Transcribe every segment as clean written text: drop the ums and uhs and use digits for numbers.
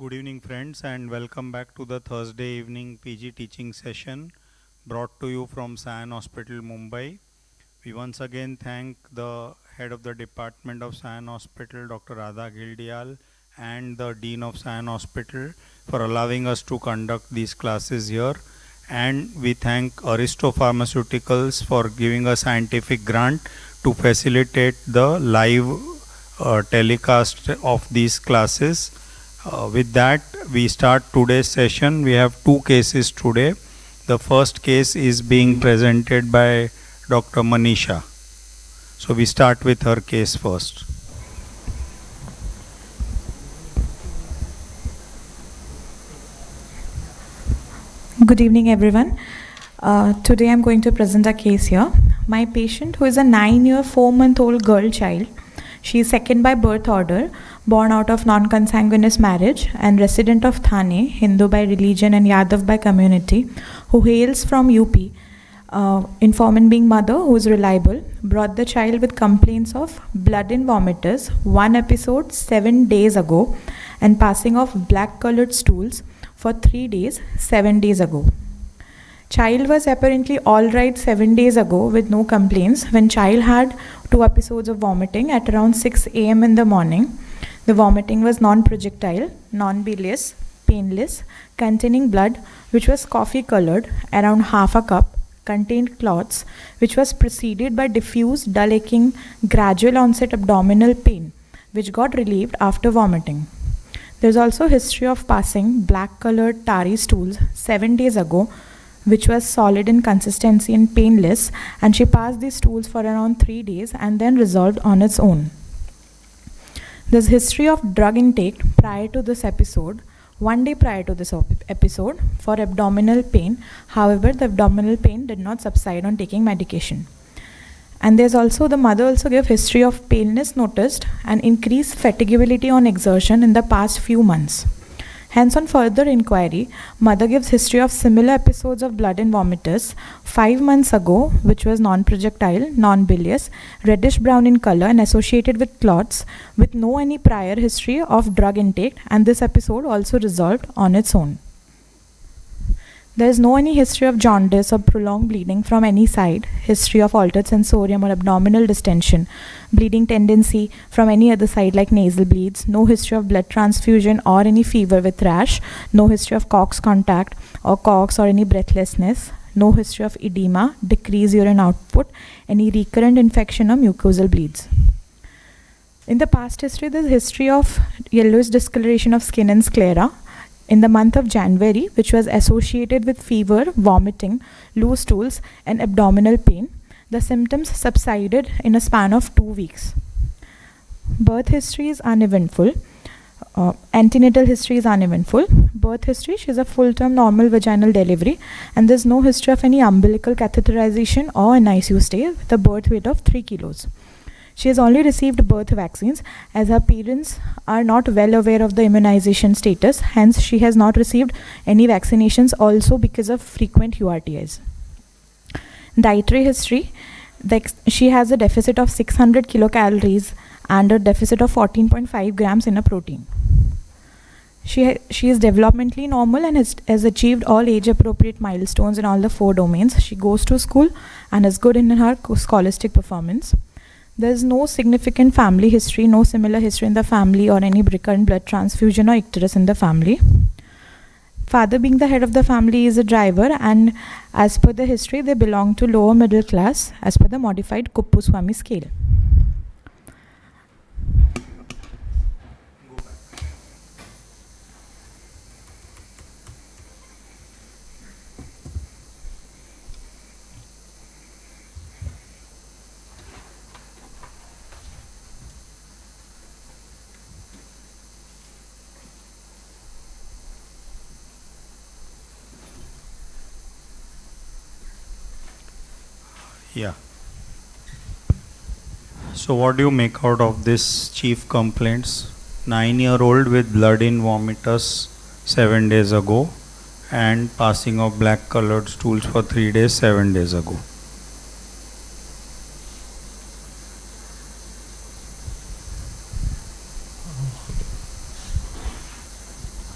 Good evening, friends, and welcome back to the Thursday evening PG teaching session brought to you from Sion Hospital, Mumbai. We once again thank the head of the Department of Sion Hospital, Dr. Radha Gildial, and the Dean of Sion Hospital for allowing us to conduct these classes here. And we thank Aristo Pharmaceuticals for giving a scientific grant to facilitate the live telecast of these classes. With that, we start today's session. We have two cases today. The first case is being presented by Dr. Manisha. So we start with her case first. Good evening, everyone. Today I'm going to present a case here. My patient, who is a 9-year, 4-month-old girl child, she is second by birth order, born out of non-consanguineous marriage and resident of Thane, Hindu by religion and Yadav by community, who hails from UP. Informant being mother, who is reliable, brought the child with complaints of blood in vomitus, one episode 7 days ago, and passing of black-colored stools for 3 days, 7 days ago. Child was apparently all right 7 days ago with no complaints when child had 2 episodes of vomiting at around 6 a.m. in the morning. The vomiting was non-projectile, non-bilious, painless, containing blood which was coffee colored, around half a cup, contained clots, which was preceded by diffuse, dull aching, gradual onset abdominal pain, which got relieved after vomiting. There is also history of passing black-colored tarry stools 7 days ago, which was solid in consistency and painless, and she passed these stools for around 3 days and then resolved on its own. There's history of drug intake prior to this episode, 1 day prior to this episode, for abdominal pain. However, the abdominal pain did not subside on taking medication. And there's also, the mother also gave history of paleness noticed and increased fatigability on exertion in the past few months. Hence, on further inquiry, mother gives history of similar episodes of blood and vomitus 5 months ago, which was non-projectile, non-bilious, reddish-brown in color and associated with clots, with no any prior history of drug intake, and this episode also resolved on its own. There is no any history of jaundice or prolonged bleeding from any side, history of altered sensorium or abdominal distension, bleeding tendency from any other side like nasal bleeds, no history of blood transfusion or any fever with rash, no history of Cox contact or Cox or any breathlessness, no history of edema, decreased urine output, any recurrent infection or mucosal bleeds. In the past history, there is history of yellowish discoloration of skin and sclera in the month of January, which was associated with fever, vomiting, loose stools, and abdominal pain. The symptoms subsided in a span of 2 weeks. Birth history is uneventful. Antenatal history is uneventful. Birth history, she is a full-term normal vaginal delivery, and there is no history of any umbilical catheterization or an ICU stay with a birth weight of 3 kilos. She has only received birth vaccines, as her parents are not well aware of the immunization status. Hence, she has not received any vaccinations also because of frequent URTIs. Dietary history, she has a deficit of 600 kilocalories and a deficit of 14.5 grams in a protein. She is developmentally normal and has achieved all age-appropriate milestones in all the 4 domains. She goes to school and is good in her scholastic performance. There is no significant family history, no similar history in the family or any recurrent blood transfusion or icterus in the family. Father, being the head of the family, is a driver, and as per the history, they belong to lower middle class as per the modified Kuppuswamy scale. Yeah. So what do you make out of this chief complaints? 9-year-old with blood in vomitus 7 days ago and passing of black colored stools for 3 days 7 days ago.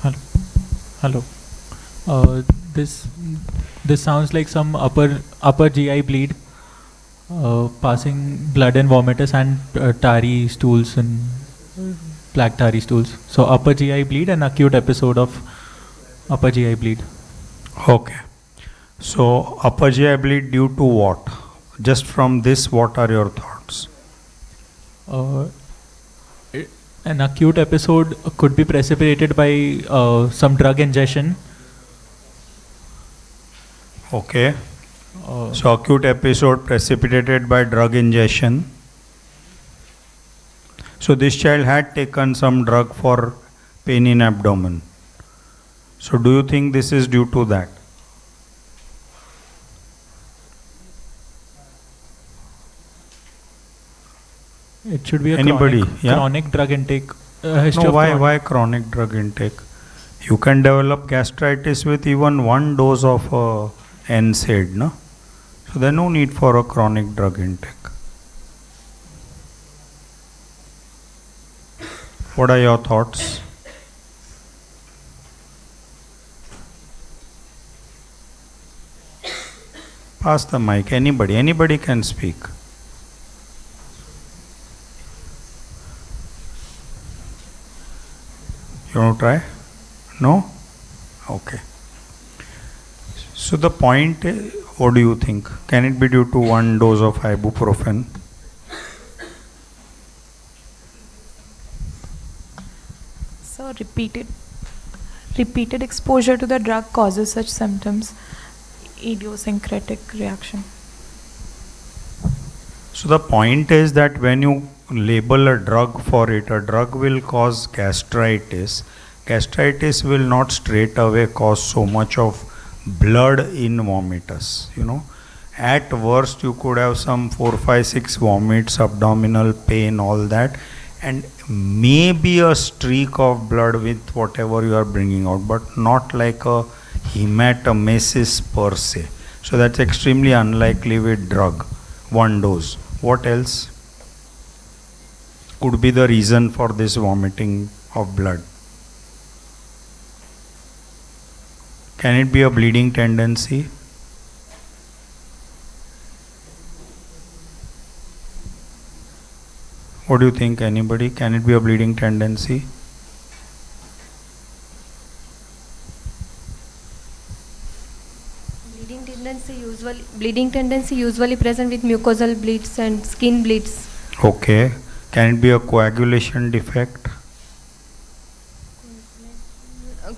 Hello. Hello. Uh, this this sounds like some upper GI bleed, passing blood and vomitus and tarry stools and black tarry stools. So upper GI bleed and acute episode of upper GI bleed. Okay. So upper GI bleed due to what? Just from this, what are your thoughts? Uh, an acute episode could be precipitated by some drug ingestion. Okay. Uh, So acute episode precipitated by drug ingestion. So this child had taken some drug for pain in abdomen. So do you think this is due to that? it should be a Anybody? Yeah? chronic drug intake. History No, of chronic- why chronic drug intake? You can develop gastritis with even one dose of NSAID, no? So there's no need for a chronic drug intake. What are your thoughts? Pass the mic. Anybody can speak. You want to try? No? Okay. So the point, what do you think? Can it be due to one dose of ibuprofen? So repeated exposure to the drug causes such symptoms, idiosyncratic reaction. So the point is that when you label a drug for it, a drug will cause gastritis. Gastritis will not straight away cause so much of blood in vomitus, you know. At worst you could have some 4, 5, 6 vomits, abdominal pain, all that, and maybe a streak of blood with whatever you are bringing out, but not like a hematemesis per se. So that's extremely unlikely with drug, one dose. What else could be the reason for this vomiting of blood? Can it be a bleeding tendency? What do you think, anybody? Can it be a bleeding tendency? Bleeding tendency usually present with mucosal bleeds and skin bleeds. Okay. Can it be a coagulation defect?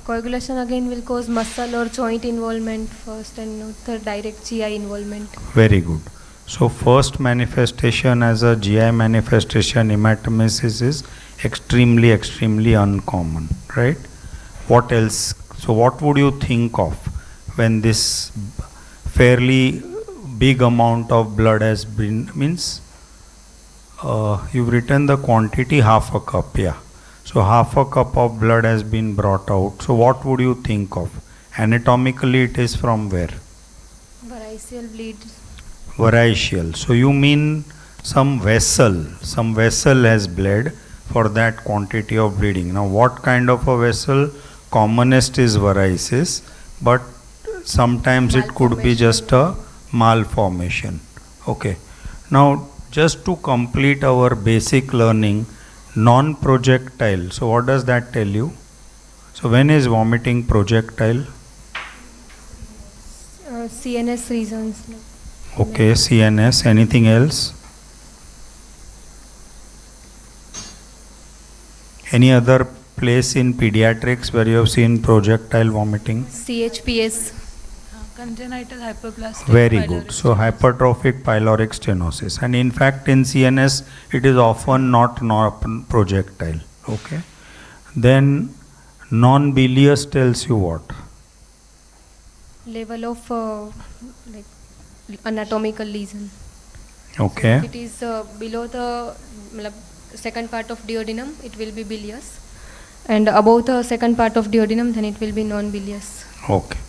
Coagulation again will cause muscle or joint involvement first and not the direct GI involvement. Very good. So first manifestation as a GI manifestation, hematemesis, is extremely uncommon, right? What else? So what would you think of when this fairly big amount of blood has been, means you've written the quantity half a cup, yeah. So half a cup of blood has been brought out. So what would you think of? Anatomically it is from where? Variceal bleed. Variceal. So you mean some vessel has bled for that quantity of bleeding. Now what kind of a vessel? Commonest is varices, but sometimes it could be just a malformation. Okay. Now just to complete our basic learning, non-projectile. So what does that tell you? So when is vomiting projectile? CNS reasons. Okay, CNS. Anything else? Any other place in pediatrics where you have seen projectile vomiting? CHPS. Congenital hyperplastic. Very pyloric good. So stenosis. hypertrophic pyloric stenosis. And in fact in CNS it is often not projectile. Okay. Then non-bilious tells you what? Level of like anatomical lesion. Okay. If it is below the second part of duodenum, it will be bilious, and above the second part of duodenum, then it will be non-bilious. Okay.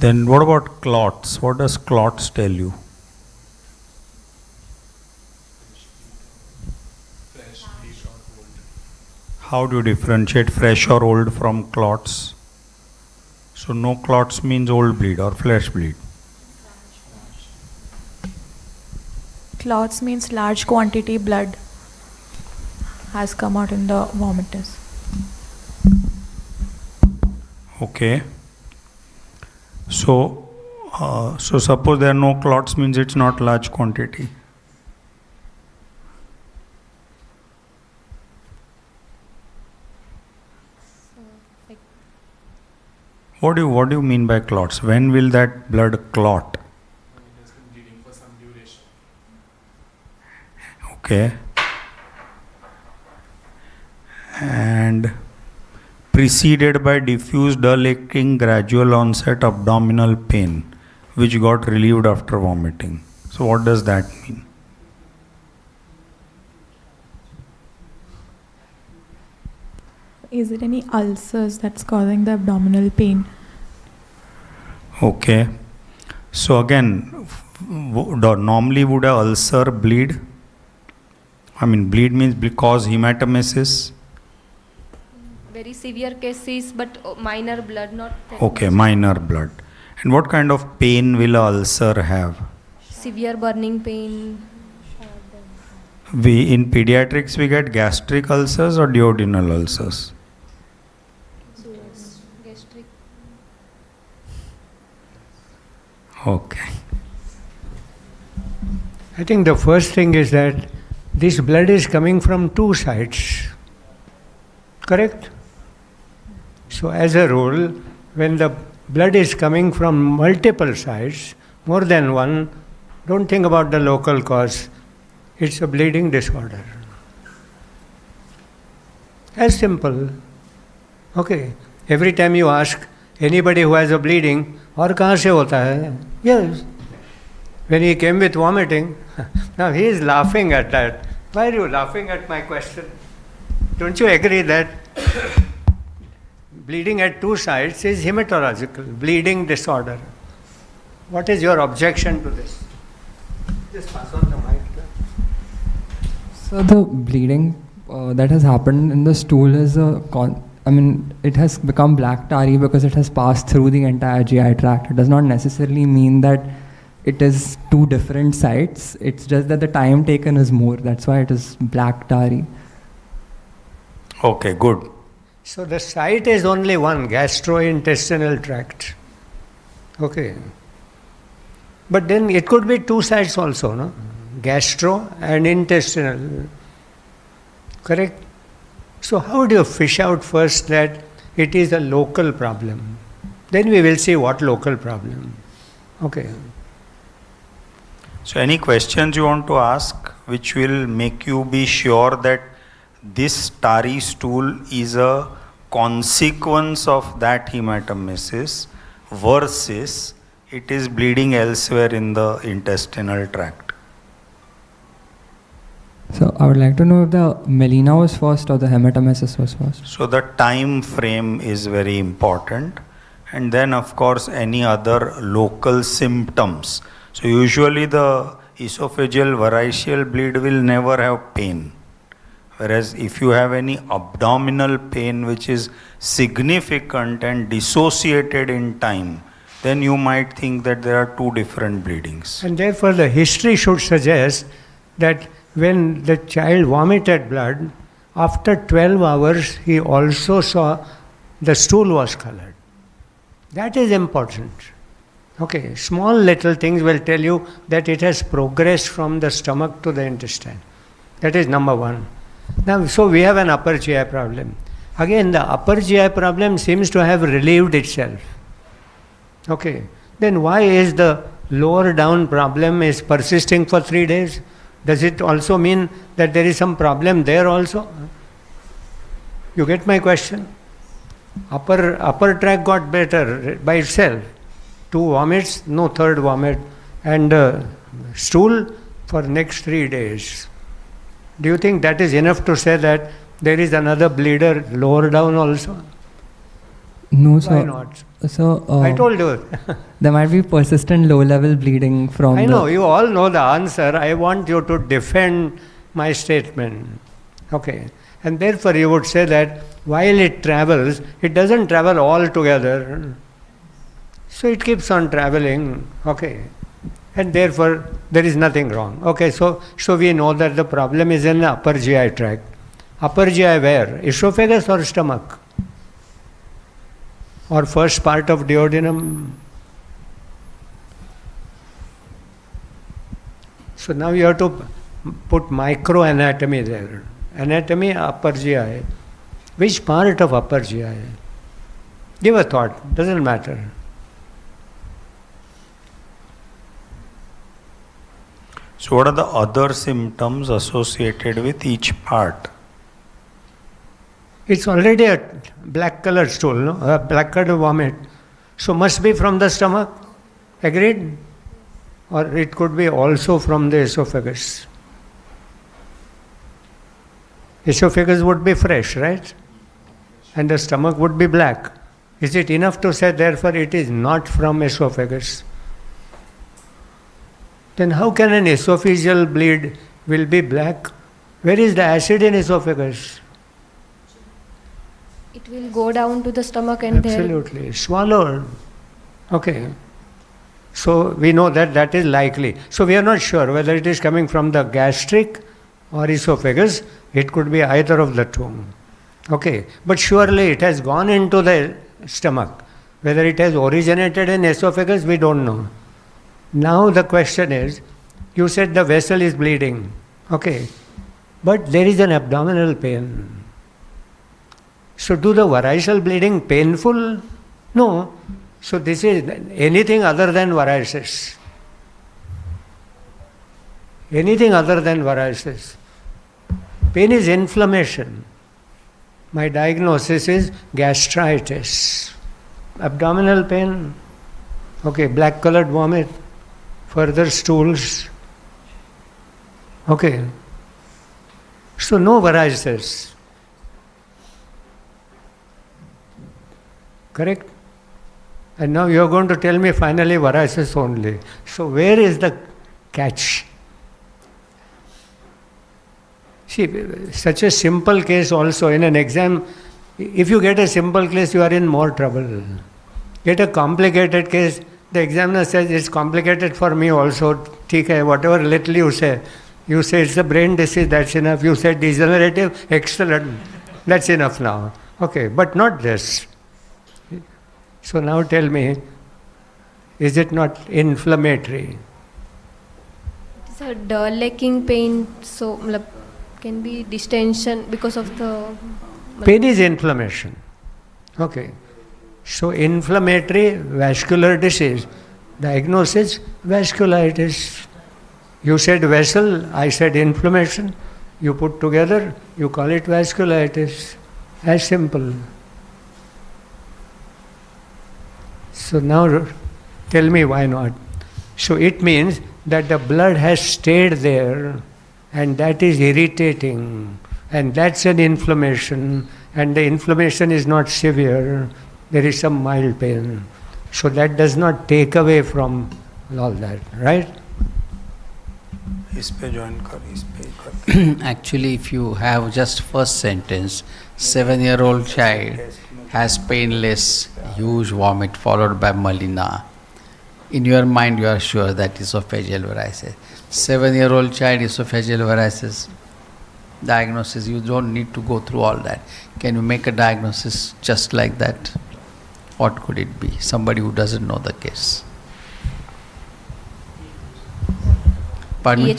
Then what about clots? What does clots tell you? How do you differentiate fresh or old from clots? So no clots means old bleed or flesh bleed. Clots means large quantity blood has come out in the vomitus. Okay. So suppose there are no clots means it's not large quantity. What do you mean by clots? When will that blood clot? Okay. And preceded by diffuse dull aching gradual onset abdominal pain which got relieved after vomiting. So what does that mean? Is it any ulcers that's causing the abdominal pain? Okay. So again, normally would a ulcer bleed? I mean, bleed means cause hematemesis. Very severe cases, but minor blood, not that Okay, much. minor blood. And what kind of pain will a ulcer have? Severe burning pain. We in pediatrics we get gastric ulcers or duodenal ulcers. Gastric. Okay. I think the first thing is that this blood is coming from two sides. Correct? So as a rule, when the blood is coming from multiple sides, more than one, don't think about the local cause. It's a bleeding disorder. As simple. Okay. Every time you ask anybody who has a bleeding, और कहाँ से होता है? Yes. When he came with vomiting, now he is laughing at that. Why are you laughing at my question? Don't you agree that bleeding at two sides is hematological, bleeding disorder? What is your objection to this? Just pass on the mic. So the bleeding that has happened in the stool is it has become black tarry because it has passed through the entire GI tract. It does not necessarily mean that it is two different sites. It's just that the time taken is more. That's why it is black tarry. Okay, good. So the site is only one, gastrointestinal tract. Okay. But then it could be two sides also, no? Gastro and intestinal. Correct? So how do you fish out first that it is a local problem? Then we will see what local problem. Okay. So any questions you want to ask which will make you be sure that this tarry stool is a consequence of that hematemesis versus it is bleeding elsewhere in the intestinal tract? So I would like to know if the melena was first or the hematemesis was first. So the time frame is very important, and then of course any other local symptoms. So usually the esophageal variceal bleed will never have pain. Whereas if you have any abdominal pain which is significant and dissociated in time, then you might think that there are two different bleedings. And therefore the history should suggest that when the child vomited blood, after 12 hours he also saw the stool was colored. That is important. Okay, small little things will tell you that it has progressed from the stomach to the intestine. That is number one. Now, so we have an upper GI problem. Again, the upper GI problem seems to have relieved itself. Okay, then why is the lower down problem is persisting for 3 days? Does it also mean that there is some problem there also? You get my question? Upper tract got better by itself. 2 vomits, no third vomit, and stool for next 3 days. Do you think that is enough to say that there is another bleeder lower down also? No, Why sir. not? So I told you. there might be persistent low-level bleeding from I the... know, you all know the answer. I want you to defend my statement. Okay. And therefore you would say that while it travels, it doesn't travel all together. So it keeps on traveling, okay. And therefore there is nothing wrong. Okay, so we know that the problem is in the upper GI tract. Upper GI where? Esophagus or stomach? Or first part of duodenum? So now you have to put microanatomy there. Anatomy, upper GI. Which part of upper GI? Give a thought, doesn't matter. So what are the other symptoms associated with each part? It's already a black colored stool, no? A black colored vomit. So must be from the stomach. Agreed? Or it could be also from the esophagus. Esophagus would be fresh, right? And the stomach would be black. Is it enough to say therefore it is not from esophagus? Then how can an esophageal bleed will be black? Where is the acid in esophagus? It will go down to the stomach and Absolutely. Swallowed. Okay. So we know that that is likely. So we are not sure whether it is coming from the gastric or esophagus. It could be either of the two. Okay. But surely it has gone into the stomach. Whether it has originated in esophagus, we don't know. Now the question is, you said the vessel is bleeding. Okay. But there is an abdominal pain. So do the variceal bleeding painful? No. So this is anything other than varices. Anything other than varices. Pain is inflammation. My diagnosis is gastritis. Abdominal pain. Okay, black colored vomit. Further stools. Okay. So no varices. Correct? And now you are going to tell me finally varices only. So where is the catch? See, such a simple case also in an exam, if you get a simple case, you are in more trouble. Get a complicated case, the examiner says it's complicated for me also. ठीक है, whatever little you say it's a brain disease, that's enough. You say degenerative, excellent, that's enough now. Okay, but not this. So now tell me, is it not inflammatory? it's a dull lacking pain, so can be distension because of the Pain is inflammation. Okay. So inflammatory vascular disease. Diagnosis, vasculitis. You said vessel, I said inflammation. You put together, you call it vasculitis. As simple. So now tell me why not. So it means that the blood has stayed there and that is irritating and that's an inflammation and the inflammation is not severe, there is some mild pain. So that does not take away from all that, right? इस पे join कर, इस पे कर. Actually, if you have just first sentence, 7-year-old child has painless, huge vomit followed by melena. In your mind, you are sure that esophageal varices. 7-year-old child, esophageal varices, diagnosis, you don't need to go through all that. Can you make a diagnosis just like that? What could it be? Somebody who doesn't know the case. Pardon me?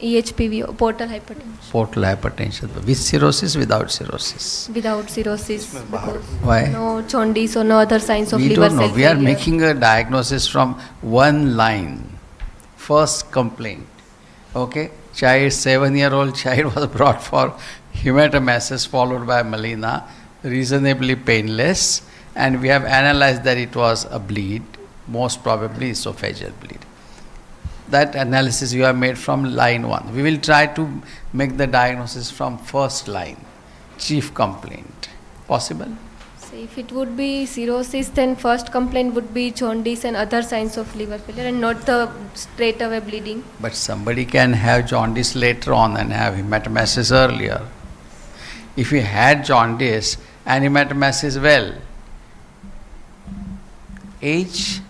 EHPVO, portal hypertension. Portal hypertension. With cirrhosis, without cirrhosis? Without cirrhosis, because Why? no jaundice or no other signs of We liver don't know. cell We are failure. making a diagnosis from one line. First complaint. Okay? 7-year-old child was brought for hematomesis followed by melena, reasonably painless, and we have analyzed that it was a bleed, most probably esophageal bleed. That analysis you have made from line 1. We will try to make the diagnosis from first line, chief complaint. Possible? If it would be cirrhosis, then first complaint would be jaundice and other signs of liver failure and not the straight away bleeding. But somebody can have jaundice later on and have hematomesis earlier. If you had jaundice and hematomesis, well, age,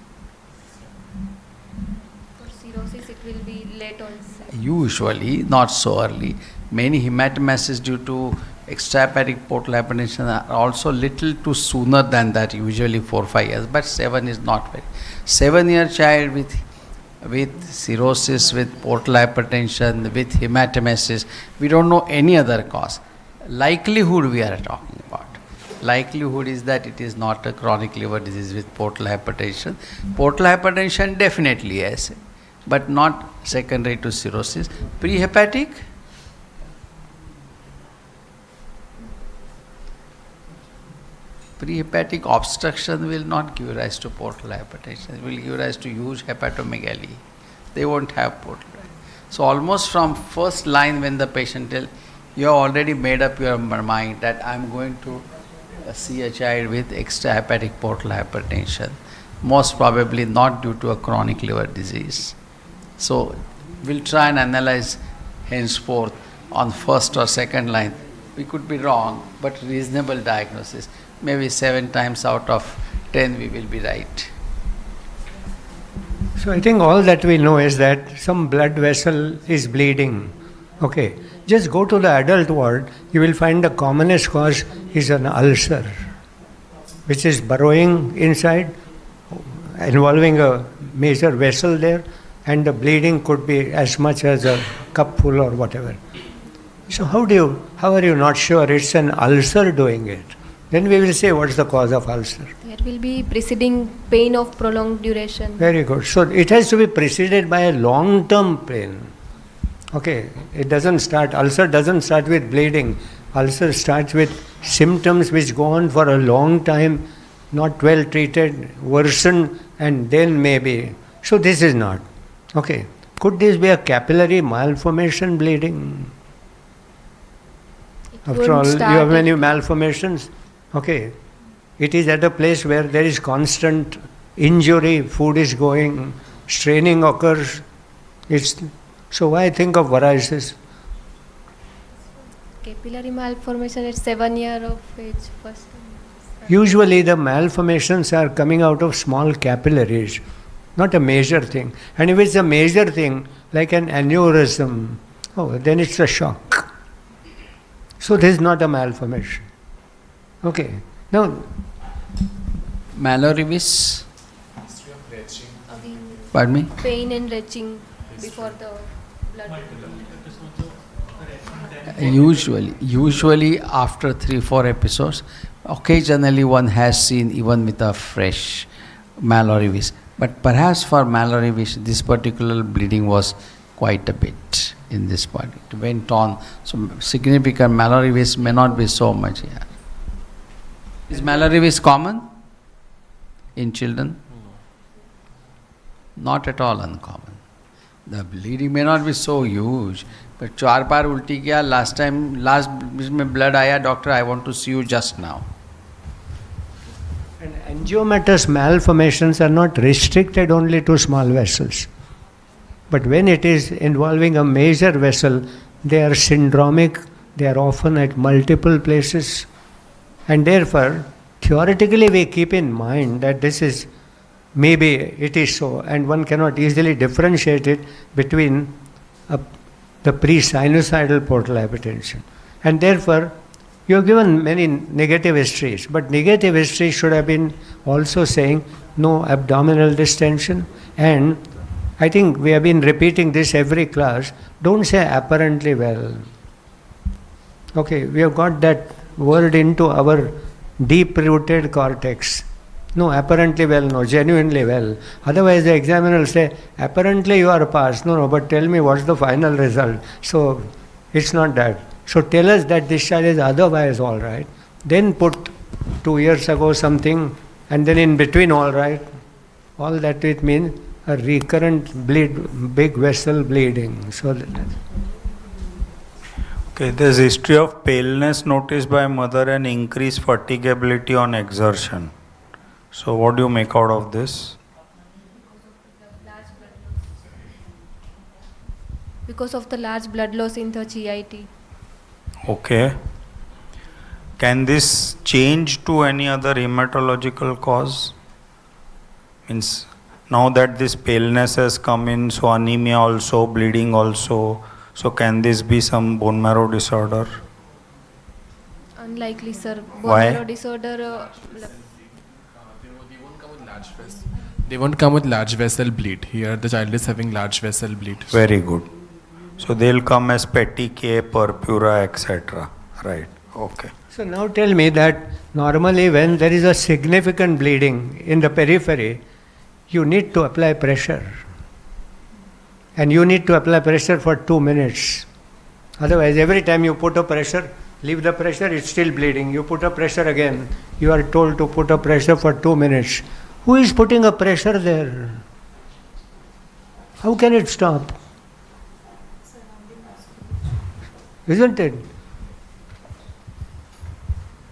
For cirrhosis, it will be late onset. usually not so early. Many hematomesis due to extrahepatic portal hypertension are also little too sooner than that, usually 4-5 years, but 7 is not very. 7-year child with cirrhosis, with portal hypertension, with hematomesis, we don't know any other cause. Likelihood we are talking about. Likelihood is that it is not a chronic liver disease with portal hypertension. Portal hypertension definitely yes, but not secondary to cirrhosis. Prehepatic? Prehepatic obstruction will not give rise to portal hypertension. It will give rise to huge hepatomegaly. They won't have portal. So almost from first line when the patient tells, you have already made up your mind that I am going to see a child with extrahepatic portal hypertension, most probably not due to a chronic liver disease. So we'll try and analyze henceforth on first or second line. We could be wrong, but reasonable diagnosis. Maybe 7 times out of 10 we will be right. So I think all that we know is that some blood vessel is bleeding. Okay, just go to the adult ward, you will find the commonest cause is an ulcer, which is burrowing inside, involving a major vessel there, and the bleeding could be as much as a cupful or whatever. So how are you not sure it's an ulcer doing it? Then we will say what's the cause of ulcer. There will be preceding pain of prolonged duration. Very good. So it has to be preceded by a long-term pain. Okay, ulcer doesn't start with bleeding. Ulcer starts with symptoms which go on for a long time, not well treated, worsen, and then maybe. So this is not. Okay, could this be a capillary malformation bleeding? After all, you have many malformations. Okay, it is at a place where there is constant injury, food is going, straining occurs. So why think of varices? Capillary malformation at 7 years of age first. Usually the malformations are coming out of small capillaries, not a major thing. And if it's a major thing, like an aneurysm, then it's a shock. So this is not a malformation. Okay. Now, Mallory-Weiss? Pardon me? Pain and retching before the blood. Usually after 3-4 episodes, occasionally one has seen even with a fresh Mallory-Weiss. But perhaps for Mallory-Weiss, this particular bleeding was quite a bit in this part. It went on. So significant Mallory-Weiss may not be so much here. Is Mallory-Weiss common in children? Not at all uncommon. The bleeding may not be so huge, but 4 बार उल्टी किया, last में blood आया, doctor I want to see you just now. and angiomatous malformations are not restricted only to small vessels. But when it is involving a major vessel, they are syndromic, they are often at multiple places. And therefore, theoretically we keep in mind that this is, maybe it is so, and one cannot easily differentiate it between the pre-sinusoidal portal hypertension. And therefore, you have given many negative histories, but negative history should have been also saying no abdominal distension, and I think we have been repeating this every class, don't say apparently well. Okay, we have got that word into our deep-rooted cortex. No, apparently well, no, genuinely well. Otherwise the examiner will say, apparently you are passed. No, but tell me what's the final result. So, it's not that. So tell us that this child is otherwise all right. Then put 2 years ago something, and then in between all right. All that it means a recurrent big vessel bleeding. So Okay, there's history of paleness noticed by mother and increased fatigability on exertion. So what do you make out of this? Because of the large blood loss in the GIT. Okay. Can this change to any other hematological cause? Means now that this paleness has come in, so anemia also, bleeding also, so can this be some bone marrow disorder? Unlikely, sir. Bone Why? marrow disorder. They won't come with large vessel bleed. Here the child is having large vessel bleed. Very good. So they'll come as petechiae, purpura, etc. Right. Okay. So now tell me that normally when there is a significant bleeding in the periphery, you need to apply pressure. And you need to apply pressure for 2 minutes. Otherwise, every time you put a pressure, leave the pressure, it's still bleeding. You put a pressure again, you are told to put a pressure for 2 minutes. Who is putting a pressure there? How can it stop? Isn't it?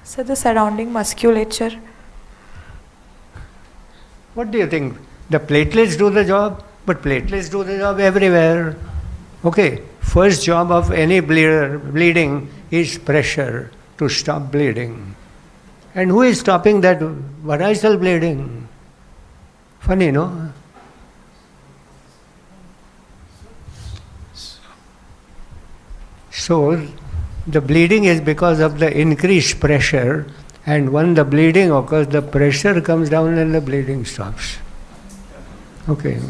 So the surrounding musculature. What do you think? The platelets do the job, but platelets do the job everywhere. Okay, first job of any bleeding is pressure to stop bleeding. And who is stopping that varicose bleeding? Funny, no? So, the bleeding is because of the increased pressure, and when the bleeding occurs, the pressure comes down and the bleeding stops. Okay.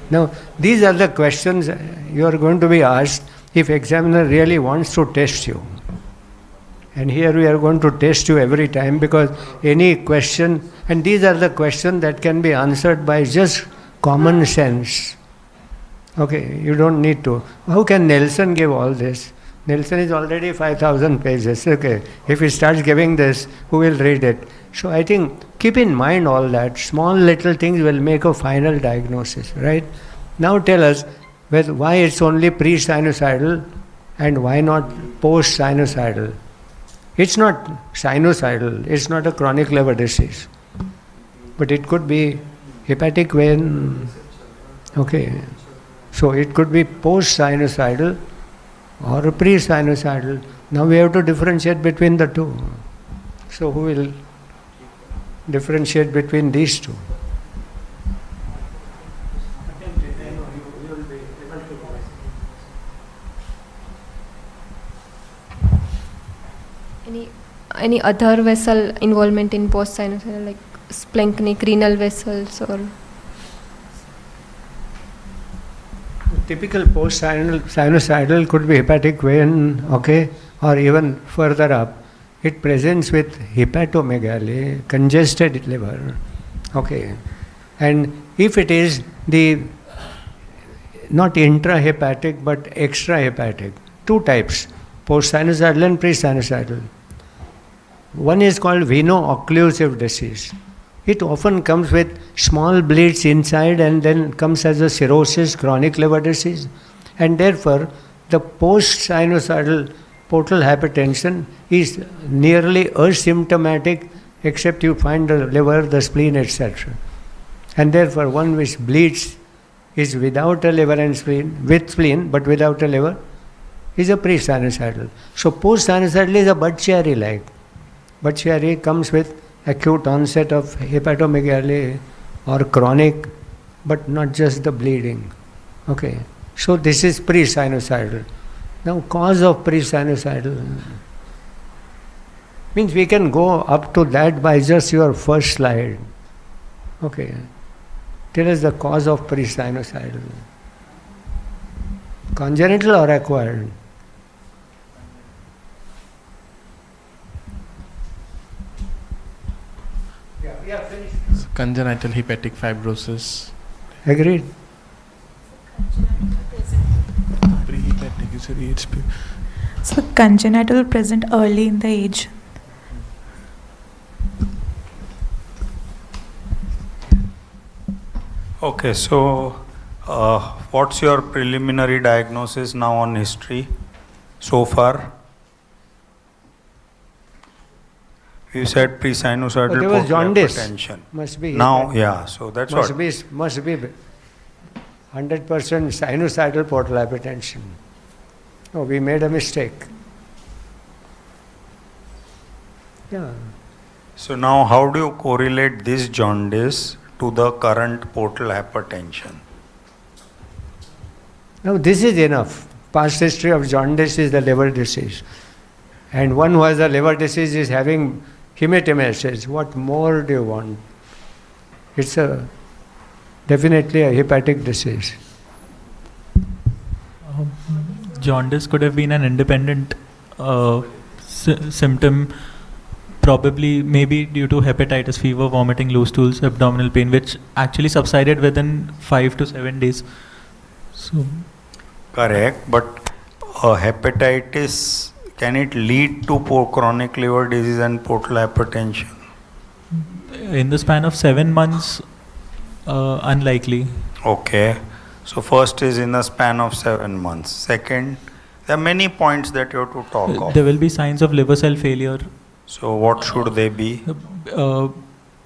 Now, these are the questions you are going to be asked if examiner really wants to test you. And here we are going to test you every time, because any question, and these are the questions that can be answered by just common sense. Okay, you don't need to. How can Nelson give all this? Nelson is already 5,000 pages. Okay, if he starts giving this, who will read it? So I think keep in mind all that. Small little things will make a final diagnosis, right? Now tell us why it's only pre-sinusoidal and why not post-sinusoidal. It's not sinusoidal, it's not a chronic liver disease. But it could be hepatic vein. Okay. So it could be post-sinusoidal or pre-sinusoidal. Now we have to differentiate between the two. So who will differentiate between these two? Any other vessel involvement in post-sinusoidal, like splanchnic renal vessels or? Typical post-sinusoidal could be hepatic vein, okay, or even further up. It presents with hepatomegaly, congested liver, okay. And if it is the not intrahepatic but extrahepatic, two types, post-sinusoidal and pre-sinusoidal. One is called veno-occlusive disease. It often comes with small bleeds inside and then comes as a cirrhosis, chronic liver disease. And therefore, the post-sinusoidal portal hypertension is nearly asymptomatic except you find the liver, the spleen, etc. And therefore, one which bleeds is without a liver and spleen, with spleen but without a liver, is a pre-sinusoidal. So post-sinusoidal is a Budd-Chiari-like. Budd-Chiari comes with acute onset of hepatomegaly or chronic, but not just the bleeding. Okay, so this is pre-sinusoidal. Now, cause of pre-sinusoidal means we can go up to that by just your first slide. Okay, tell us the cause of pre-sinusoidal. Congenital or acquired? Congenital hepatic fibrosis. Agreed? Pre-hepatic, you said HP. So congenital present early in the age. Okay, so what's your preliminary diagnosis now on history? so far? You said pre-sinusoidal But there was portal jaundice. hypertension. Must be. Now, yeah, so that's must what. be 100% sinusoidal portal hypertension. Oh, we made a mistake. Yeah. So now how do you correlate this jaundice to the current portal hypertension? Now this is enough. Past history of jaundice is the liver disease. And one who has a liver disease is having hematemesis. What more do you want? It's definitely a hepatic disease. Jaundice could have been an independent symptom, probably maybe due to hepatitis, fever, vomiting, loose stools, abdominal pain, which actually subsided within 5 to 7 days. So, Correct, but hepatitis, can it lead to chronic liver disease and portal hypertension? in the span of 7 months, unlikely. Okay, so first is in the span of 7 months. Second, there are many points that you have to talk of. There will be signs of liver cell failure. So what should they be?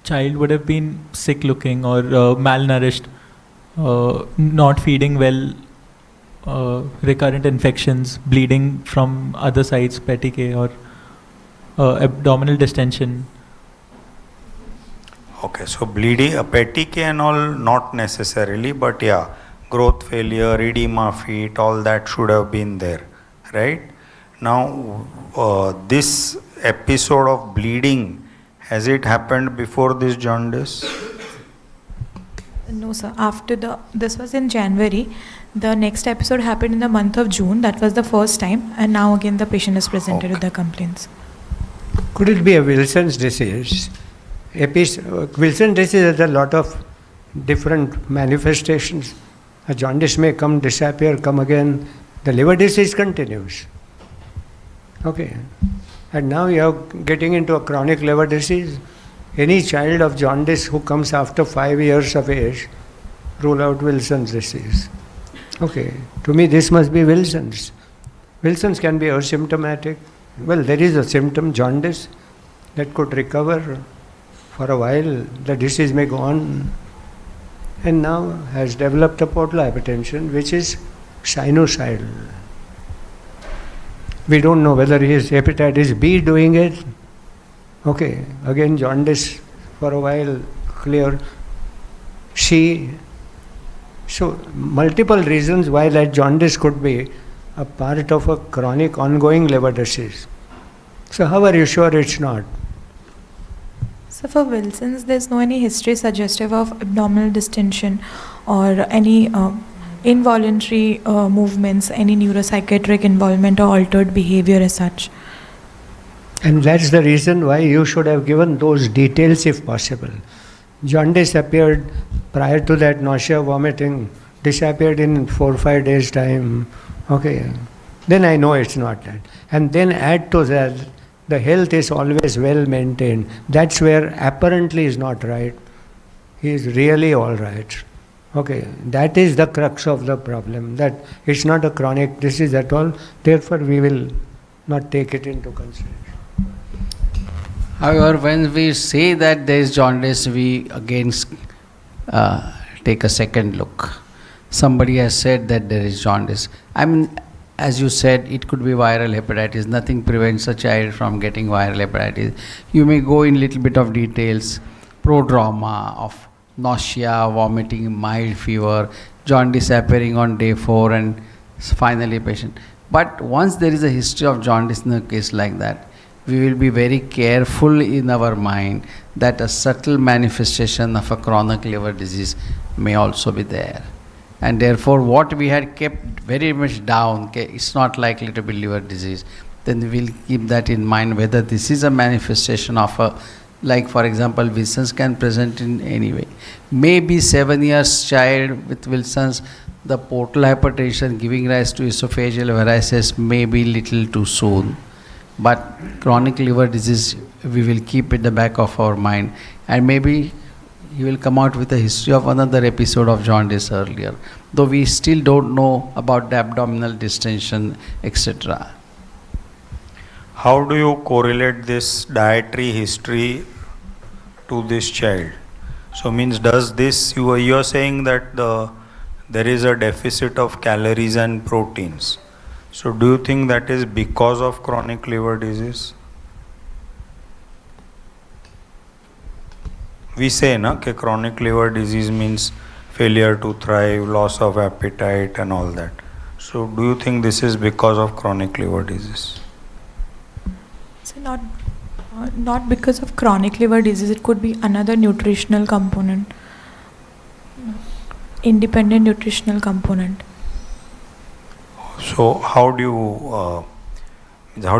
Child would have been sick looking or malnourished, not feeding well, recurrent infections, bleeding from other sides, petechiae or abdominal distension. Okay, so bleeding, petechiae and all not necessarily, but yeah, growth failure, edema feet, all that should have been there, right? Now, this episode of bleeding, has it happened before this jaundice? No, sir. This was in January. The next episode happened in the month of June. That was the first time. And now again the patient is presented with the complaints. Could it be a Wilson's disease? Wilson's disease has a lot of different manifestations. A jaundice may come, disappear, come again. The liver disease continues. Okay. And now you are getting into a chronic liver disease. Any child of jaundice who comes after 5 years of age, rule out Wilson's disease. Okay. To me, this must be Wilson's. Wilson's can be asymptomatic. Well, there is a symptom, jaundice, that could recover for a while. The disease may go on. And now has developed a portal hypertension, which is sinusoidal. We don't know whether he is hepatitis B doing it. Okay, again jaundice for a while, clear. So multiple reasons why that jaundice could be a part of a chronic ongoing liver disease. So how are you sure it's not? So for Wilson's, there's no any history suggestive of abdominal distension or any involuntary movements, any neuropsychiatric involvement or altered behavior as such. And that's the reason why you should have given those details if possible. Jaundice appeared prior to that, nausea, vomiting, disappeared in 4 or 5 days' time. Okay, then I know it's not that. And then add to that, the health is always well maintained. That's where apparently is not right. He is really all right. Okay, that is the crux of the problem, that it's not a chronic disease at all, therefore we will not take it into consideration. However, when we say that there is jaundice, we again take a second look. Somebody has said that there is jaundice. I mean, as you said, it could be viral hepatitis. Nothing prevents a child from getting viral hepatitis. You may go in little bit of details, prodroma of nausea, vomiting, mild fever, jaundice appearing on day 4 and finally patient. But once there is a history of jaundice in a case like that, we will be very careful in our mind that a subtle manifestation of a chronic liver disease may also be there. And therefore, what we had kept very much down, it's not likely to be liver disease, then we will keep that in mind whether this is a manifestation of a, like for example, Wilson's can present in any way. Maybe 7 years child with Wilson's, the portal hypertension giving rise to esophageal varices may be little too soon. But chronic liver disease, we will keep in the back of our mind, and maybe he will come out with a history of another episode of jaundice earlier, though we still don't know about the abdominal distension, etc. how do you correlate this dietary history to this child? So means does this, you are saying that there is a deficit of calories and proteins. So do you think that is because of chronic liver disease? We say na कि chronic liver disease means failure to thrive, loss of appetite and all that. So do you think this is because of chronic liver disease? So not because of chronic liver disease, it could be another nutritional component, independent nutritional component. So how do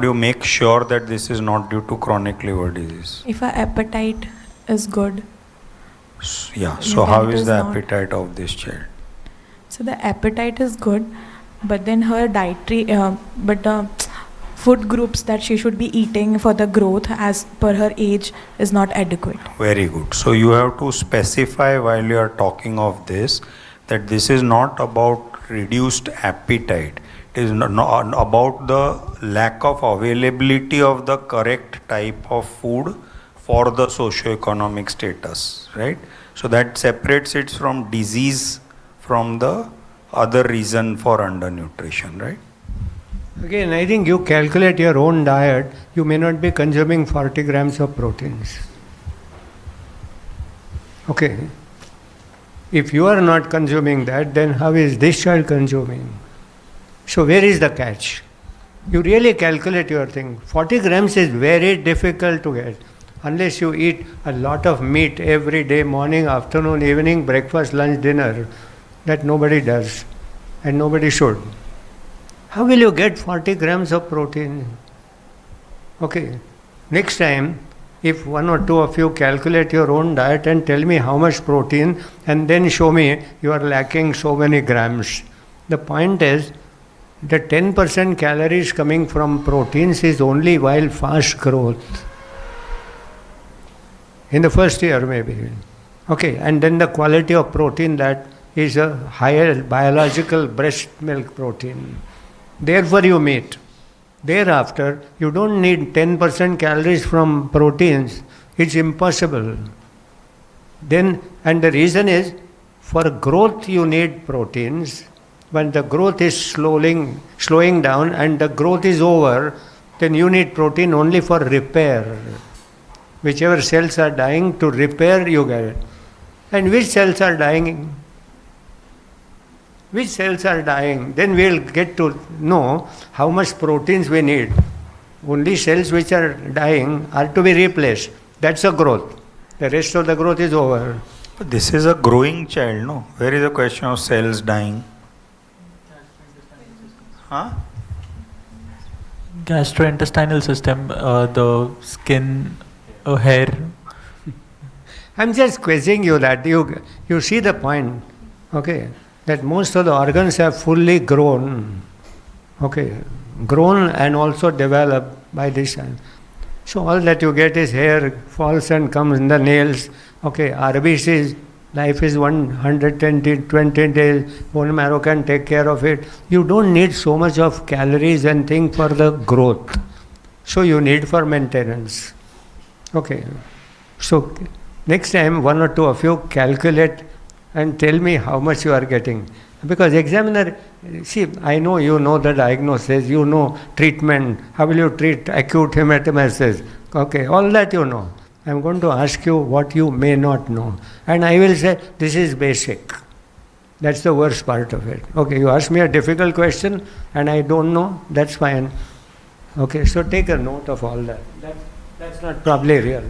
you make sure that this is not due to chronic liver disease? If our appetite is good. Yeah, so then how it is is the not. appetite of this child? So the appetite is good, but then her dietary, but the food groups that she should be eating for the growth as per her age is not adequate. Very good. So you have to specify while you are talking of this that this is not about reduced appetite. It is not about the lack of availability of the correct type of food for the socio-economic status, right? So that separates it from disease from the other reason for undernutrition, right? Again, I think you calculate your own diet, you may not be consuming 40 grams of proteins. Okay. If you are not consuming that, then how is this child consuming? So where is the catch? You really calculate your thing. 40 grams is very difficult to get. Unless you eat a lot of meat every day, morning, afternoon, evening, breakfast, lunch, dinner, that nobody does and nobody should. How will you get 40 grams of protein? Okay, next time, if one or two of you calculate your own diet and tell me how much protein and then show me you are lacking so many grams. The point is, the 10% calories coming from proteins is only while fast growth. In the first year maybe. Okay, and then the quality of protein that is a higher biological breast milk protein. Therefore you meet. Thereafter, you don't need 10% calories from proteins. It's impossible. Then, and the reason is, for growth you need proteins. When the growth is slowing down and the growth is over, then you need protein only for repair. Whichever cells are dying, to repair you get it. And which cells are dying? Which cells are dying? Then we'll get to know how much proteins we need. Only cells which are dying are to be replaced. That's a growth. The rest of the growth is over. But this is a growing child, no? Where is the question of cells dying? Huh? Gastrointestinal system, the skin, hair. I'm just quizzing you that you see the point, okay, that most of the organs have fully grown, okay, grown and also developed by this time. So all that you get is hair falls and comes in the nails, okay, RBCs, life is 120 days, bone marrow can take care of it. You don't need so much of calories and things for the growth. So you need for maintenance. Okay, so next time one or two of you calculate and tell me how much you are getting. Because examiner, see, I know you know the diagnosis, you know treatment, how will you treat acute hematemesis, okay, all that you know. I am going to ask you what you may not know. And I will say, this is basic. That's the worst part of it. Okay, you ask me a difficult question and I don't know, that's fine. Okay, so take a note of all that. That's not probably real.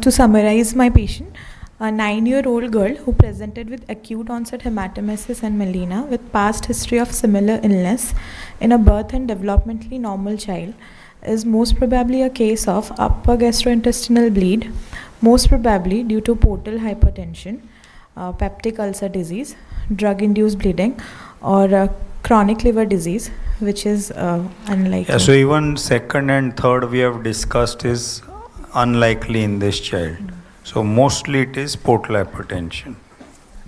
To summarize my patient, a 9-year-old girl who presented with acute onset hematemesis and melena with past history of similar illness in a birth and developmentally normal child is most probably a case of upper gastrointestinal bleed, most probably due to portal hypertension, peptic ulcer disease, drug-induced bleeding, or chronic liver disease, which is unlikely. Yeah, so even second and third we have discussed is unlikely in this child. So mostly it is portal hypertension.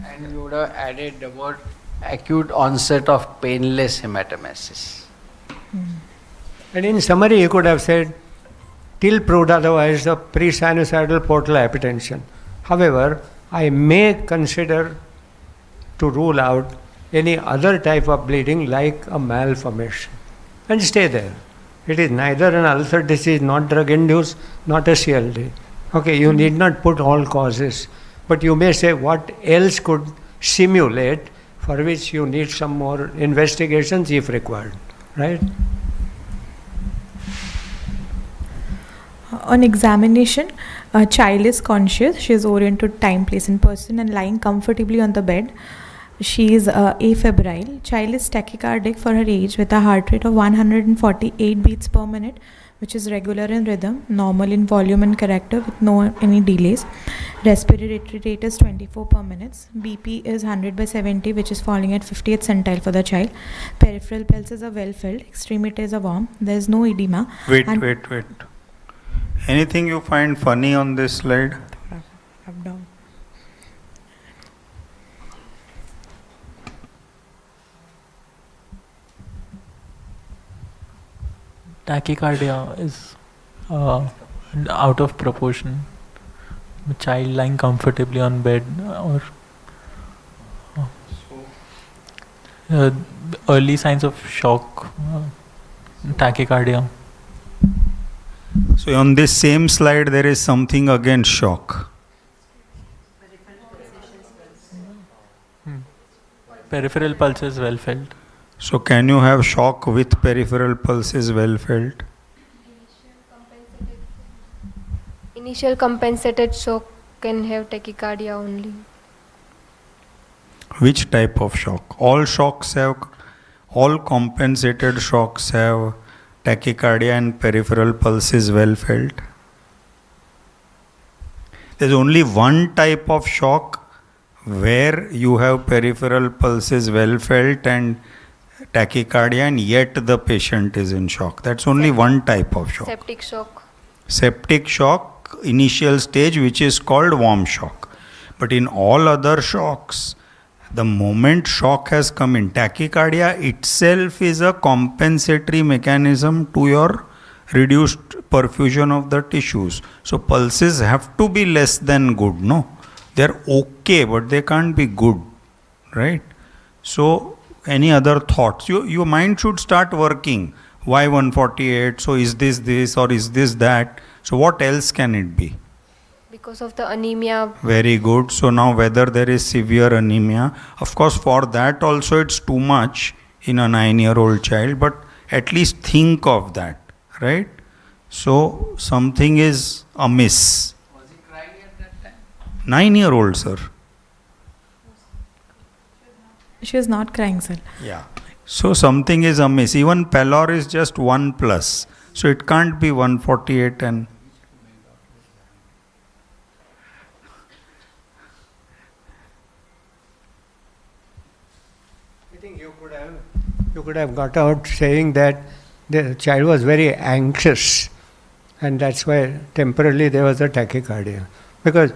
And you would have added the word acute onset of painless hematemesis. And in summary, you could have said, till proved otherwise, the pre-sinusoidal portal hypertension. However, I may consider to rule out any other type of bleeding like a malformation and stay there. It is neither an ulcer disease, not drug-induced, not a CLD. Okay, you need not put all causes, but you may say what else could simulate, for which you need some more investigations if required, right? On examination, a child is conscious. She is oriented time, place, and person and lying comfortably on the bed. She is afebrile. Child is tachycardic for her age with a heart rate of 148 beats per minute, which is regular in rhythm, normal in volume and character with no any delays. Respiratory rate is 24 per minute. BP is 100/70, which is falling at 50th centile for the child. Peripheral pulses are well filled. Extremities are warm. There is no edema. Wait. And Anything you find funny on this slide? Up, down. Tachycardia is out of proportion. A child lying comfortably on bed or early signs of shock, tachycardia. So on this same slide there is something against shock. Peripheral pulses well felt. So can you have shock with peripheral pulses well felt? Initial compensated shock can have tachycardia only. Which type of shock? All compensated shocks have tachycardia and peripheral pulses well felt. There's only one type of shock where you have peripheral pulses well felt and tachycardia and yet the patient is in shock. That's only one type of shock. Septic shock. Septic shock, initial stage, which is called warm shock. But in all other shocks, the moment shock has come in, tachycardia itself is a compensatory mechanism to your reduced perfusion of the tissues. So pulses have to be less than good, no? They're okay, but they can't be good, right? So any other thoughts? Your mind should start working. Why 148? So is this or is this that? So what else can it be? Because of the anemia. Very good. So now whether there is severe anemia, of course for that also it's too much in a 9-year-old child, but at least think of that, right? So something is amiss. Was he crying at that time? 9-year-old, sir. She is not crying, sir. Yeah. So something is amiss. Even pallor is just 1 plus. So it can't be 148 and... I think you could have got out saying that the child was very anxious and that's why temporarily there was a tachycardia. Because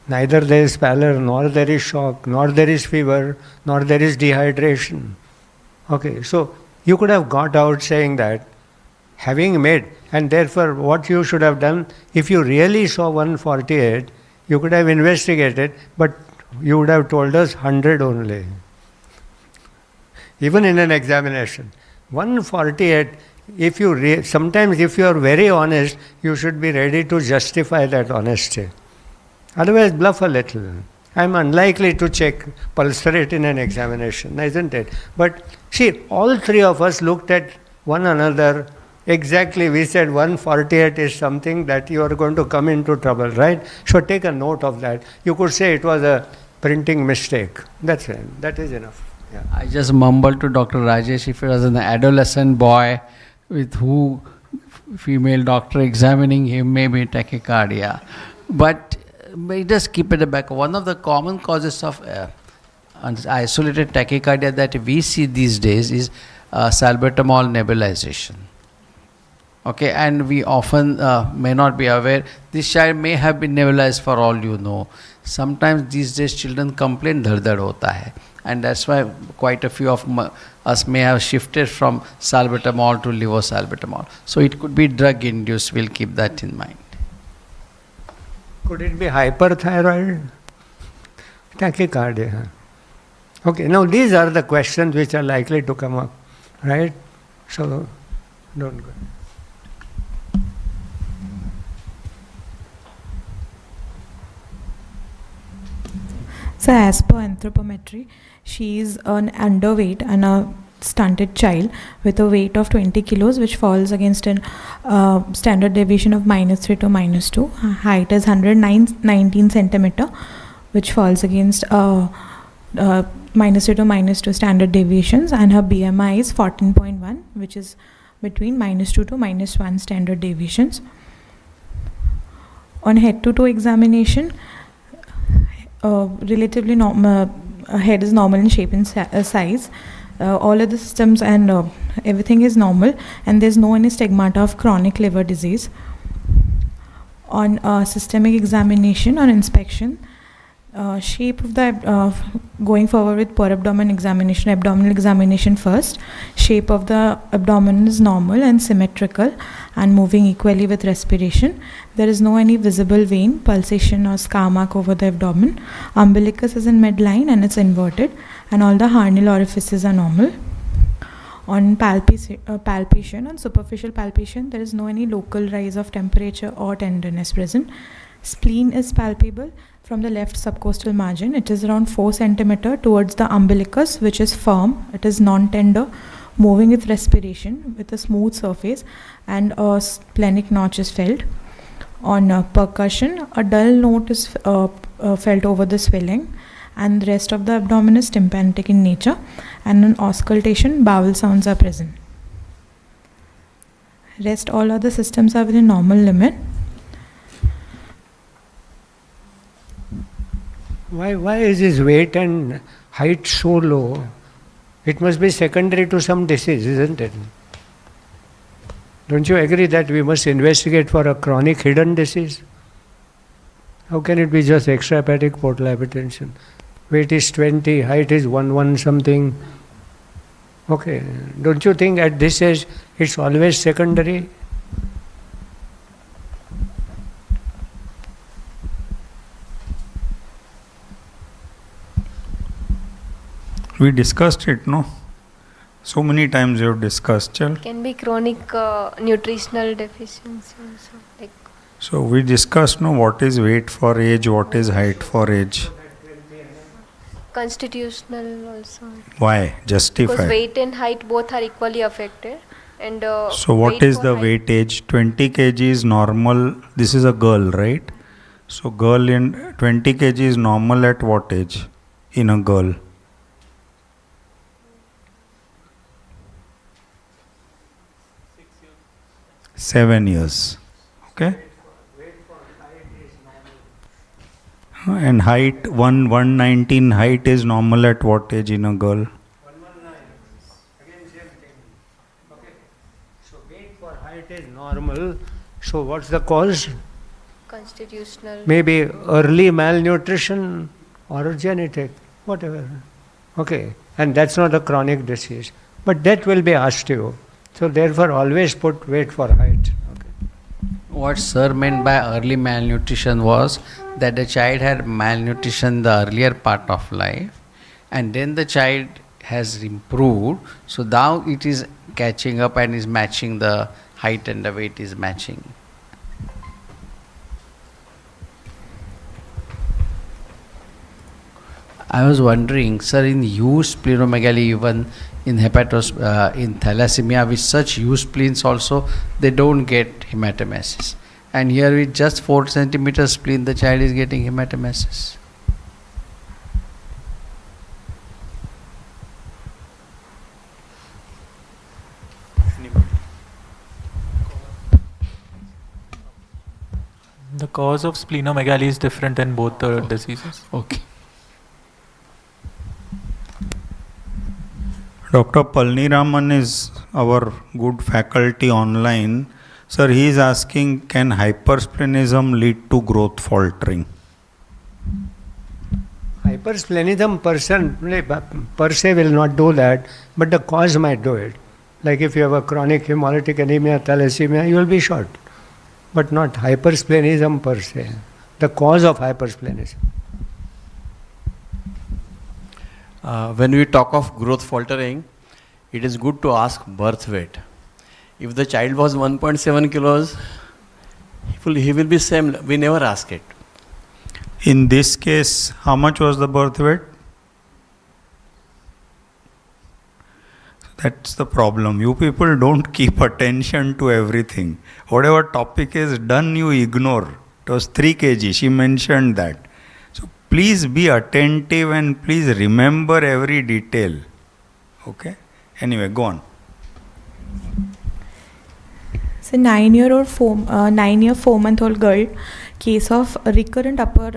neither there is pallor, nor there is shock, nor there is fever, nor there is dehydration. Okay, so you could have got out saying that, having made, and therefore what you should have done, if you really saw 148, you could have investigated, but you would have told us 100 only. Even in an examination. 148, sometimes if you are very honest, you should be ready to justify that honesty. Otherwise, bluff a little. I am unlikely to check pulse rate in an examination, isn't it? But see, all three of us looked at one another. Exactly, we said 148 is something that you are going to come into trouble, right? So take a note of that. You could say it was a printing mistake. That's it. That is enough. Yeah. I just mumbled to Dr. Rajesh, if it was an adolescent boy with who female doctor examining him, maybe tachycardia. But just keep it back. One of the common causes of isolated tachycardia that we see these days is salbutamol nebulization. Okay, and we often may not be aware. This child may have been nebulized for all you know. Sometimes these days children complain dard hota hai, and that's why quite a few of us may have shifted from salbutamol to levosalbutamol. So it could be drug induced. We'll keep that in mind. Could it be hyperthyroid? Tachycardia. Okay, now these are the questions which are likely to come up, right? So, don't go. So, as per anthropometry, she is an underweight and a stunted child with a weight of 20 kilos, which falls against an standard deviation of -3 to -2. Her height is 119 centimeter, which falls against -3 to -2 standard deviations, and her BMI is 14.1, which is between -2 to -1 standard deviations. On head-to-toe examination, relatively normal, head is normal in shape and size. All of the systems and everything is normal, and there's no any stigmata of chronic liver disease. On systemic examination, on inspection, shape of the going forward with per abdomen examination, abdominal examination first. Shape of the abdomen is normal and symmetrical and moving equally with respiration. There is no any visible vein, pulsation or scar mark over the abdomen. Umbilicus is in midline and it's inverted, and all the harnal orifices are normal. On palpation, on superficial palpation, there is no any local rise of temperature or tenderness present. Spleen is palpable from the left subcostal margin. It is around 4 centimeter towards the umbilicus, which is firm. It is non-tender, moving with respiration with a smooth surface, and a splenic notch is felt. On percussion, a dull note is felt over the swelling, and the rest of the abdomen is tympanic in nature, and on auscultation, bowel sounds are present. Rest all other systems are within normal limit. Why is his weight and height so low? It must be secondary to some disease, isn't it? Don't you agree that we must investigate for a chronic hidden disease? How can it be just extrahepatic portal hypertension? Weight is 20, height is 1 something. Okay, don't you think at this age it's always secondary? We discussed it, no? So many times you have discussed, chal. Can be chronic nutritional deficiency also. Like So we discussed, no, what is weight for age, what is height for age. constitutional also. Why? Justify. Because weight and height both are equally affected. And So what weight is for the height- weight age? 20 kg is normal. This is a girl, right? So girl in 20 kg is normal at what age in a girl? Seven years. Okay. And height 119 height is normal at what age in a girl? 119. Again same thing. Okay. So weight for height is normal. So what's the cause? constitutional. Maybe early malnutrition or genetic, whatever. Okay. And that's not a chronic disease. But that will be asked you. So therefore always put weight for height. What Sir meant by early malnutrition was that the child had malnutrition in the earlier part of life, and then the child has improved, so now it is catching up and is matching, the height and the weight is matching. I was wondering, sir, in huge splenomegaly, even in in thalassemia, with such huge spleens also, they don't get hematemesis. And here with just 4 centimeter spleen, the child is getting hematemesis. The cause of splenomegaly is different in both the diseases. Okay. Dr. Palniraman is our good faculty online. Sir, he is asking, can hypersplenism lead to growth faltering? Hypersplenism per se will not do that, but the cause might do it. Like if you have a chronic hemolytic anemia, thalassemia, you will be short. But not hypersplenism per se. The cause of hypersplenism. When we talk of growth faltering, it is good to ask birth weight. If the child was 1.7 kilos, he will be same. We never ask it. In this case, how much was the birth weight? That's the problem. You people don't keep attention to everything. Whatever topic is done, you ignore. It was 3 kg. She mentioned that. So please be attentive and please remember every detail. Okay? Anyway, go on. It's a 9-year-old 4-month-old girl, case of recurrent upper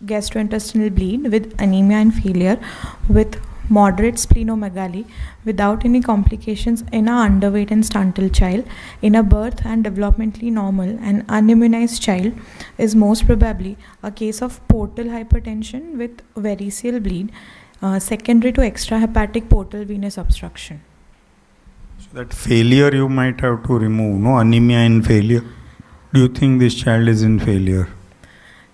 gastrointestinal bleed with anemia and failure with moderate splenomegaly without any complications in a underweight and stunted child in a birth and developmentally normal and unimmunized child is most probably a case of portal hypertension with variceal bleed secondary to extrahepatic portal venous obstruction. So that failure you might have to remove, no? Anemia in failure. Do you think this child is in failure?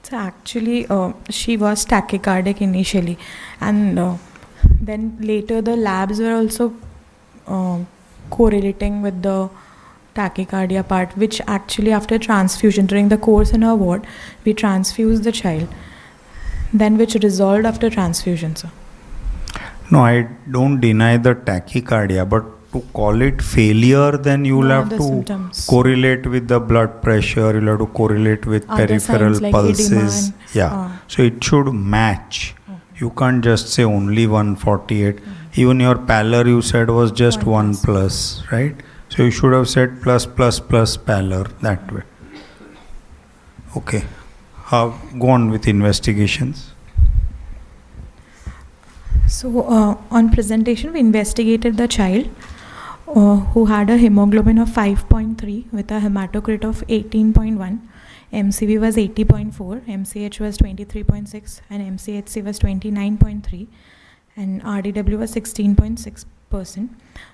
So actually she was tachycardic initially and then later the labs were also correlating with the tachycardia part, which actually after transfusion during the course in her ward we transfused the child, then which resolved after transfusion, sir. No, I don't deny the tachycardia, but to call it failure, then you will No, have the to symptoms. correlate with the blood pressure, you'll have to correlate with Other peripheral signs like pulses. edema and- Yeah, so it should match. You can't just say only 148. Even your pallor you said was just 1 plus, right? So you should have said plus pallor that way. Okay. Go on with investigations. So on presentation we investigated the child who had a hemoglobin of 5.3 with a hematocrit of 18.1. MCV was 80.4, MCH was 23.6 and MCHC was 29.3 and RDW was 16.6%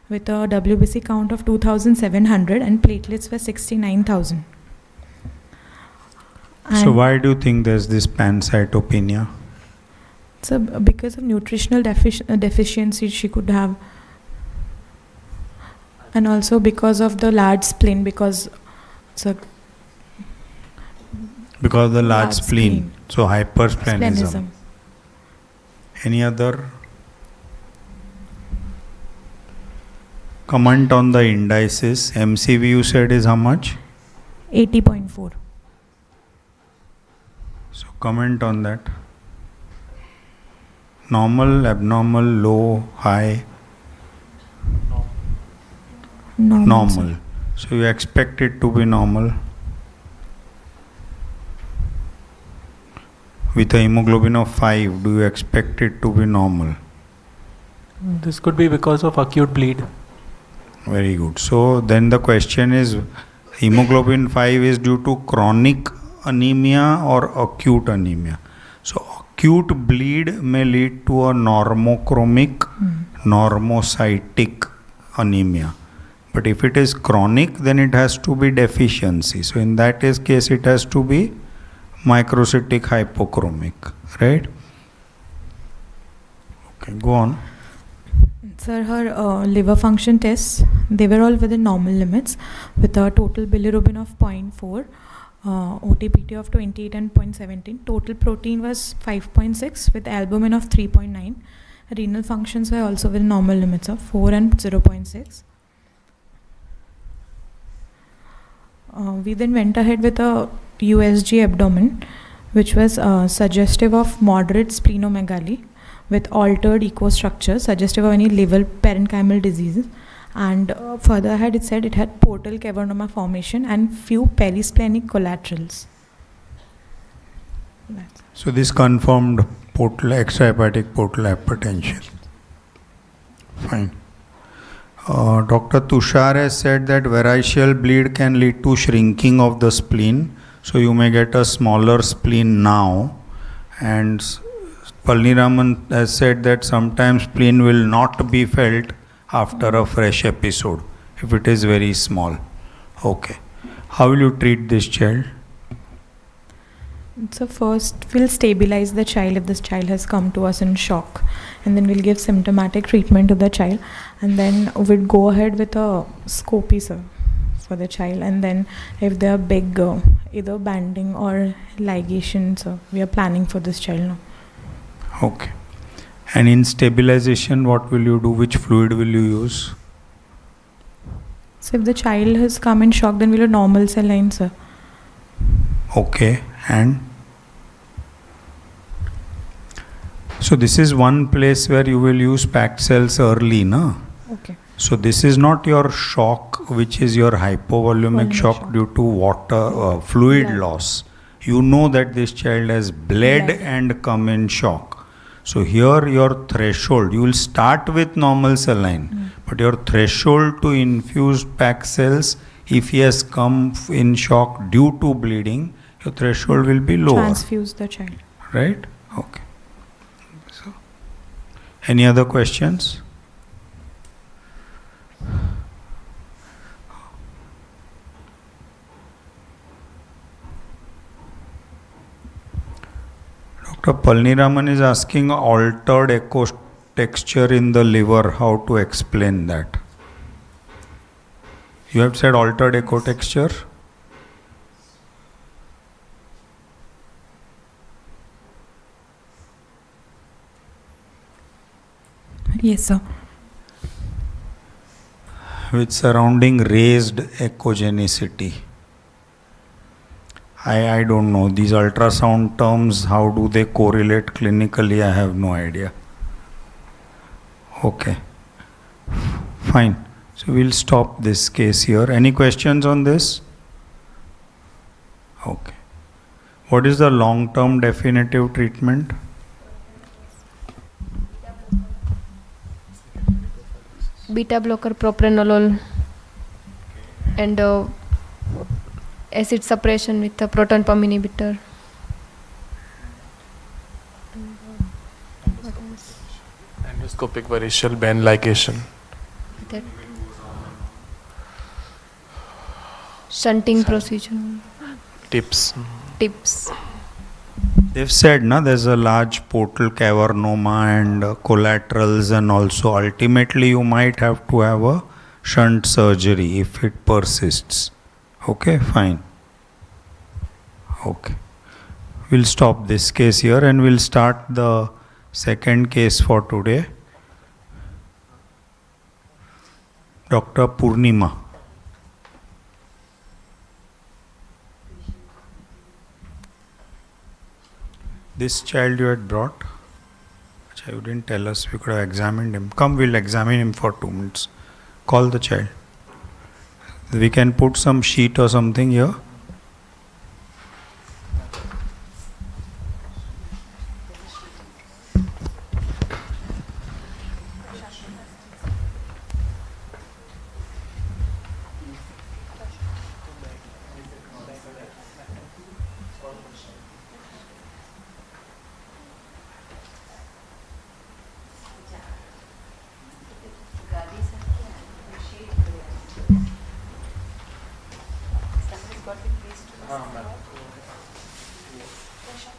with a WBC count of 2,700 and platelets were 69,000. So why do you think there's this pancytopenia? So because of nutritional deficiency she could have, and also because of the large spleen, because it's a Because of the large large spleen. spleen. So hypersplenism. splenism. Any other comment on the indices? MCV you said is how much? 80.4. So comment on that. Normal, abnormal, low, high? Normal. So you expect it to be normal. With a hemoglobin of 5, do you expect it to be normal? This could be because of acute bleed. Very good. So then the question is, hemoglobin 5 is due to chronic anemia or acute anemia? So acute bleed may lead to a normochromic, normocytic anemia. But if it is chronic, then it has to be deficiency. So in that case, it has to be microcytic hypochromic, right? Okay, go on. Sir, her liver function tests, they were all within normal limits with a total bilirubin of 0.4, OTPT of 28 and 0.17. Total protein was 5.6 with albumin of 3.9. Renal functions were also within normal limits of 4 and 0.6. We then went ahead with a USG abdomen, which was suggestive of moderate splenomegaly with altered ecostructure, suggestive of any liver parenchymal diseases. And further ahead, it said it had portal cavernoma formation and few perisplenic collaterals. So this confirmed extrahepatic portal hypertension. Fine. Dr. Tushar has said that variceal bleed can lead to shrinking of the spleen, so you may get a smaller spleen now. And Palniraman has said that sometimes spleen will not be felt after a fresh episode if it is very small. Okay. How will you treat this child? So first we'll stabilize the child if this child has come to us in shock, and then we'll give symptomatic treatment to the child, and then we'll go ahead with a scopy, sir, for the child, and then if they are big, either banding or ligation, so we are planning for this child now. Okay. And in stabilization, what will you do? Which fluid will you use? So if the child has come in shock, then we'll do normal saline, sir. Okay. And so this is one place where you will use packed cells early, na? Okay. So this is not your shock, which is your hypovolumic Volumic shock shock. due to water, fluid Blood. loss. You know that this child has bled Blood. and come in shock. So here your threshold, you will start with normal saline, but your threshold to infuse packed cells, if he has come in shock due to bleeding, your threshold will be lower. Transfuse the child. Right? Okay. So, any other questions? Dr. Palniraman is asking altered echo texture in the liver. How to explain that? You have said altered echo texture? Yes, sir. With surrounding raised echogenicity. I don't know. These ultrasound terms, how do they correlate clinically? I have no idea. Okay. Fine. So we'll stop this case here. Any questions on this? Okay. What is the long-term definitive treatment? Beta blocker, propranolol, and acid suppression with a proton pump inhibitor. Endoscopic variceal band ligation. That shunting procedure. Tips. Tips. They've said there's a large portal cavernoma and collaterals, and also ultimately you might have to have a shunt surgery if it persists. Okay, fine. Okay. We'll stop this case here and we'll start the second case for today. Dr. Purnima. This child you had brought, you didn't tell us, we could have examined him. Come, we'll examine him for 2 minutes. Call the child. We can put some sheet or something here.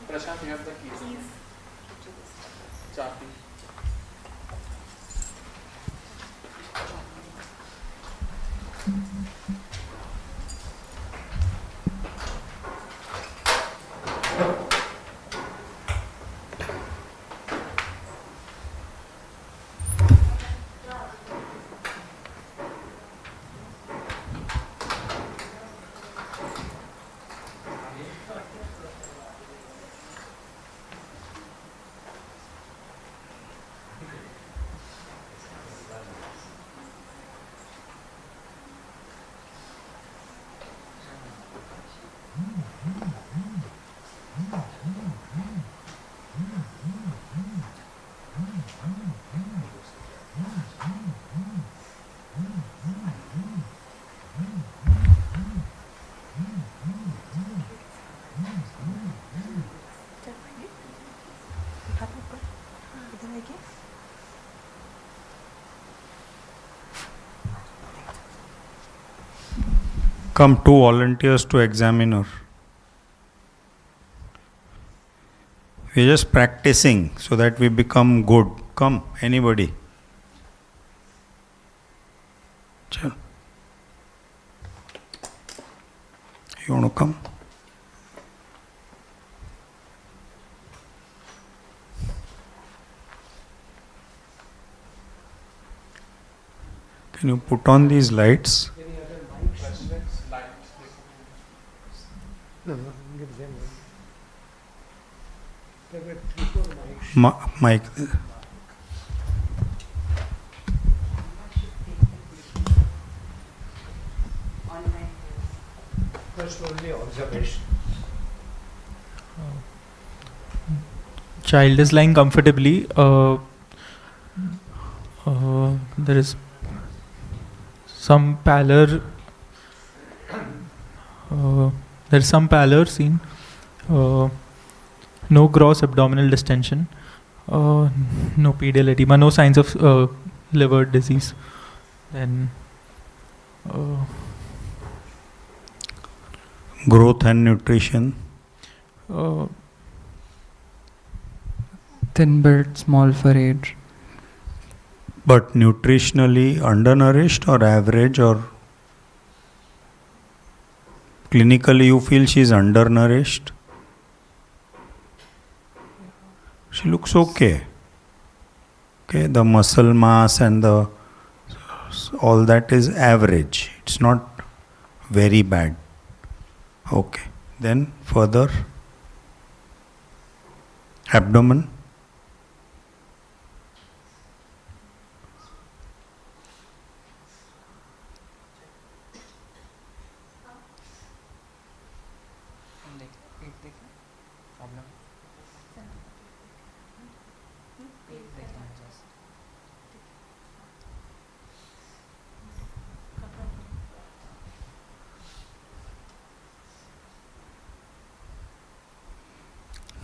Prashant, you have the keys. Chapi. Come, 2 volunteers to examine her. We're just practicing so that we become good. Come, anybody. Chal. You want to come? Can you put on these lights? No, give them Mic. First only observation. Child is lying comfortably. There is some pallor. There is some pallor seen. No gross abdominal distension. No pedial edema. No signs of liver disease. Then Growth and nutrition. Thin built, small for age. But nutritionally undernourished or average, or clinically you feel she is undernourished? She looks okay. Okay, the muscle mass and all that is average. It's not very bad. Okay. Then further, abdomen.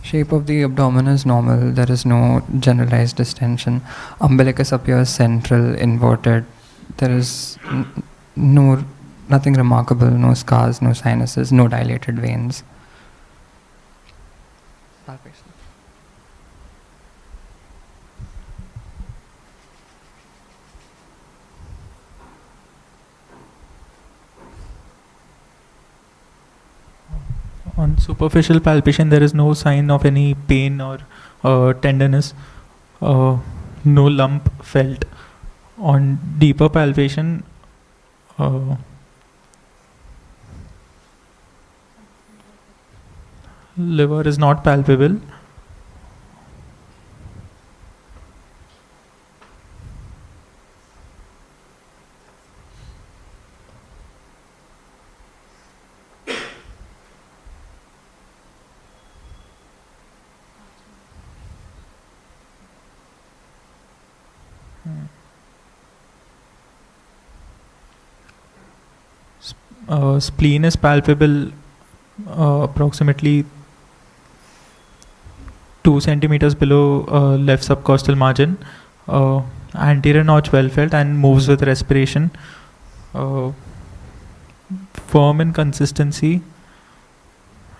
Shape of the abdomen is normal. There is no generalized distension. Umbilicus appears central, inverted. There is nothing remarkable. No scars, no sinuses, no dilated veins. Palpation. on superficial palpation, there is no sign of any pain or tenderness. No lump felt. On deeper palpation, liver is not palpable. Spleen is palpable approximately 2 centimeters below left subcostal margin. Anterior notch well felt and moves with respiration. Firm in consistency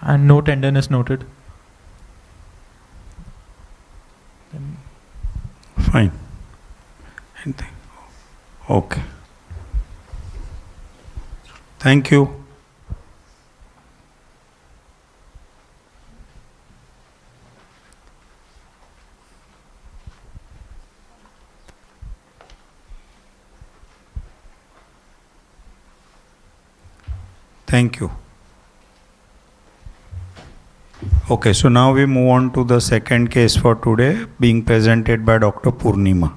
and no tenderness noted. Fine. Anything? Okay. Thank you. Thank you. Okay, so now we move on to the second case for today, being presented by Dr. Purnima.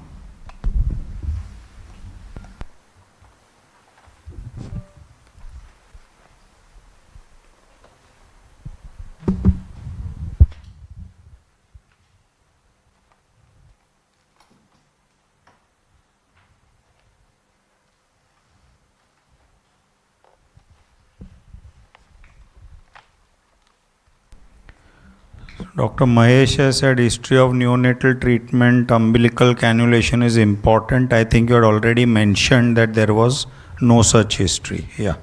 Dr. Mahesh has said history of neonatal treatment, umbilical cannulation is important. I think you had already mentioned that there was no such history. Yeah.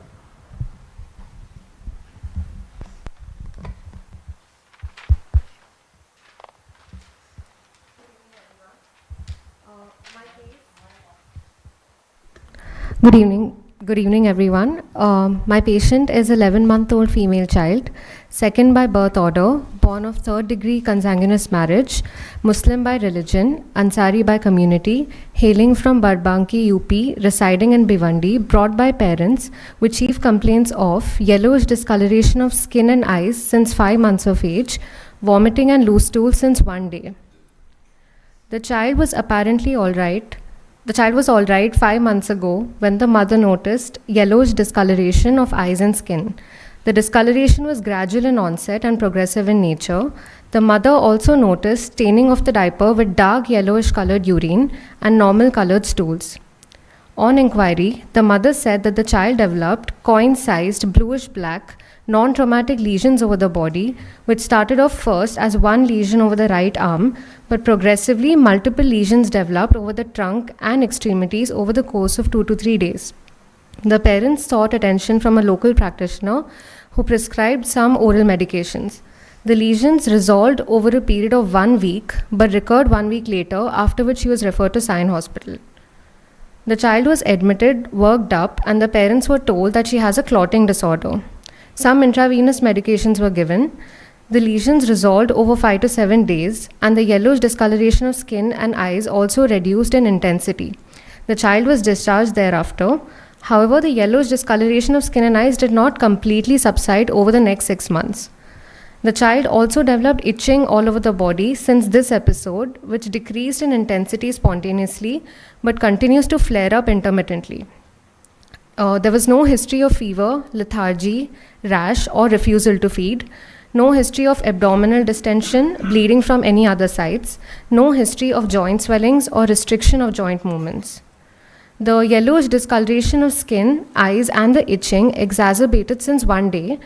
Good evening. Good evening, everyone. My patient is 11-month-old female child, second by birth order, born of third degree consanguineous marriage, Muslim by religion, Ansari by community, hailing from Barbanki, UP, residing in Bhiwandi, brought by parents with chief complaints of yellowish discoloration of skin and eyes since 5 months of age, vomiting and loose stool since 1 day. The child was apparently all right. The child was all right 5 months ago when the mother noticed yellowish discoloration of eyes and skin. The discoloration was gradual in onset and progressive in nature. The mother also noticed staining of the diaper with dark yellowish colored urine and normal colored stools. On inquiry, the mother said that the child developed coin-sized bluish-black non-traumatic lesions over the body, which started off first as one lesion over the right arm, but progressively multiple lesions developed over the trunk and extremities over the course of 2 to 3 days. The parents sought attention from a local practitioner who prescribed some oral medications. The lesions resolved over a period of 1 week, but recurred 1 week later, after which she was referred to Sion Hospital. The child was admitted, worked up, and the parents were told that she has a clotting disorder. Some intravenous medications were given. The lesions resolved over 5 to 7 days, and the yellowish discoloration of skin and eyes also reduced in intensity. The child was discharged thereafter. However, the yellowish discoloration of skin and eyes did not completely subside over the next 6 months. The child also developed itching all over the body since this episode, which decreased in intensity spontaneously but continues to flare up intermittently. There was no history of fever, lethargy, rash, or refusal to feed. No history of abdominal distension, bleeding from any other sites. No history of joint swellings or restriction of joint movements. The yellowish discoloration of skin, eyes, and the itching exacerbated since 1 day.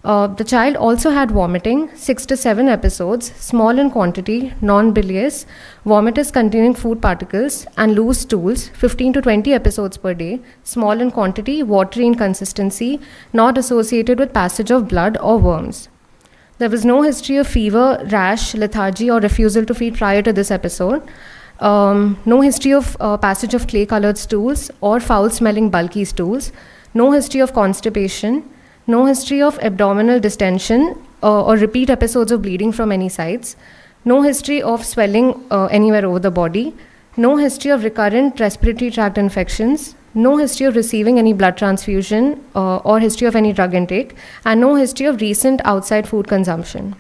The child also had vomiting, 6 to 7 episodes, small in quantity, non-bilious, vomitus containing food particles, and loose stools, 15 to 20 episodes per day, small in quantity, watery in consistency, not associated with passage of blood or worms. There was no history of fever, rash, lethargy, or refusal to feed prior to this episode. No history of passage of clay-colored stools or foul-smelling bulky stools. No history of constipation. No history of abdominal distension or repeat episodes of bleeding from any sides. No history of swelling anywhere over the body. No history of recurrent respiratory tract infections. No history of receiving any blood transfusion or history of any drug intake. And no history of recent outside food consumption.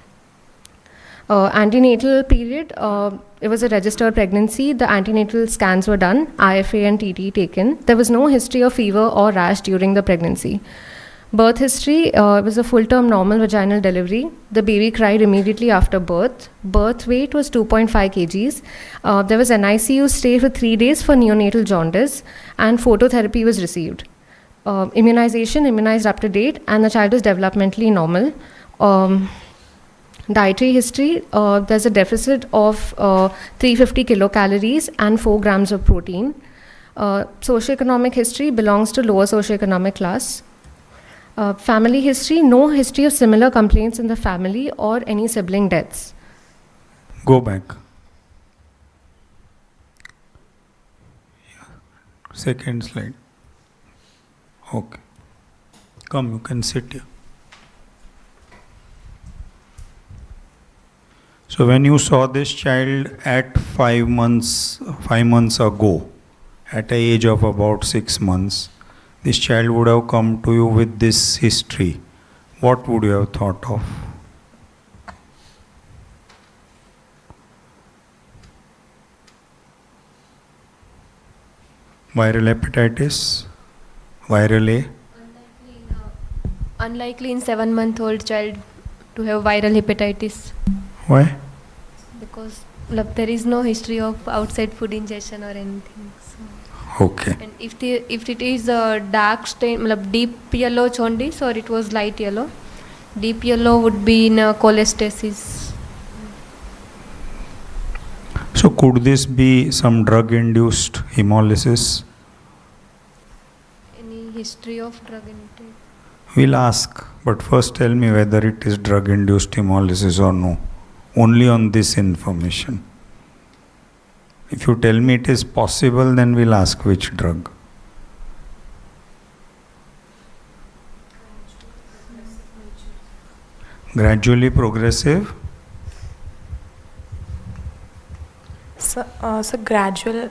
Antenatal period, it was a registered pregnancy. The antenatal scans were done, IFA and TT taken. There was no history of fever or rash during the pregnancy. Birth history, it was a full-term normal vaginal delivery. The baby cried immediately after birth. Birth weight was 2.5 kgs. There was an ICU stay for 3 days for neonatal jaundice, and phototherapy was received. Immunization, immunized up to date, and the child is developmentally normal. Dietary history, there's a deficit of 350 kilocalories and 4 grams of protein. Socioeconomic history belongs to lower socioeconomic class. Family history, no history of similar complaints in the family or any sibling deaths. Go back. Second slide. Okay. Come, you can sit here. So when you saw this child at 5 months ago, at the age of about 6 months, this child would have come to you with this history. What would you have thought of? Viral hepatitis? Viral A? Unlikely in 7-month-old child to have viral hepatitis. Why? Because there is no history of outside food ingestion or anything. So. Okay. And if it is a dark stain, deep yellow jaundice or it was light yellow, deep yellow would be in cholestasis. So could this be some drug-induced hemolysis? Any history of drug intake? We'll ask, but first tell me whether it is drug-induced hemolysis or no. Only on this information. If you tell me it is possible, then we'll ask which drug. Gradually progressive? So gradual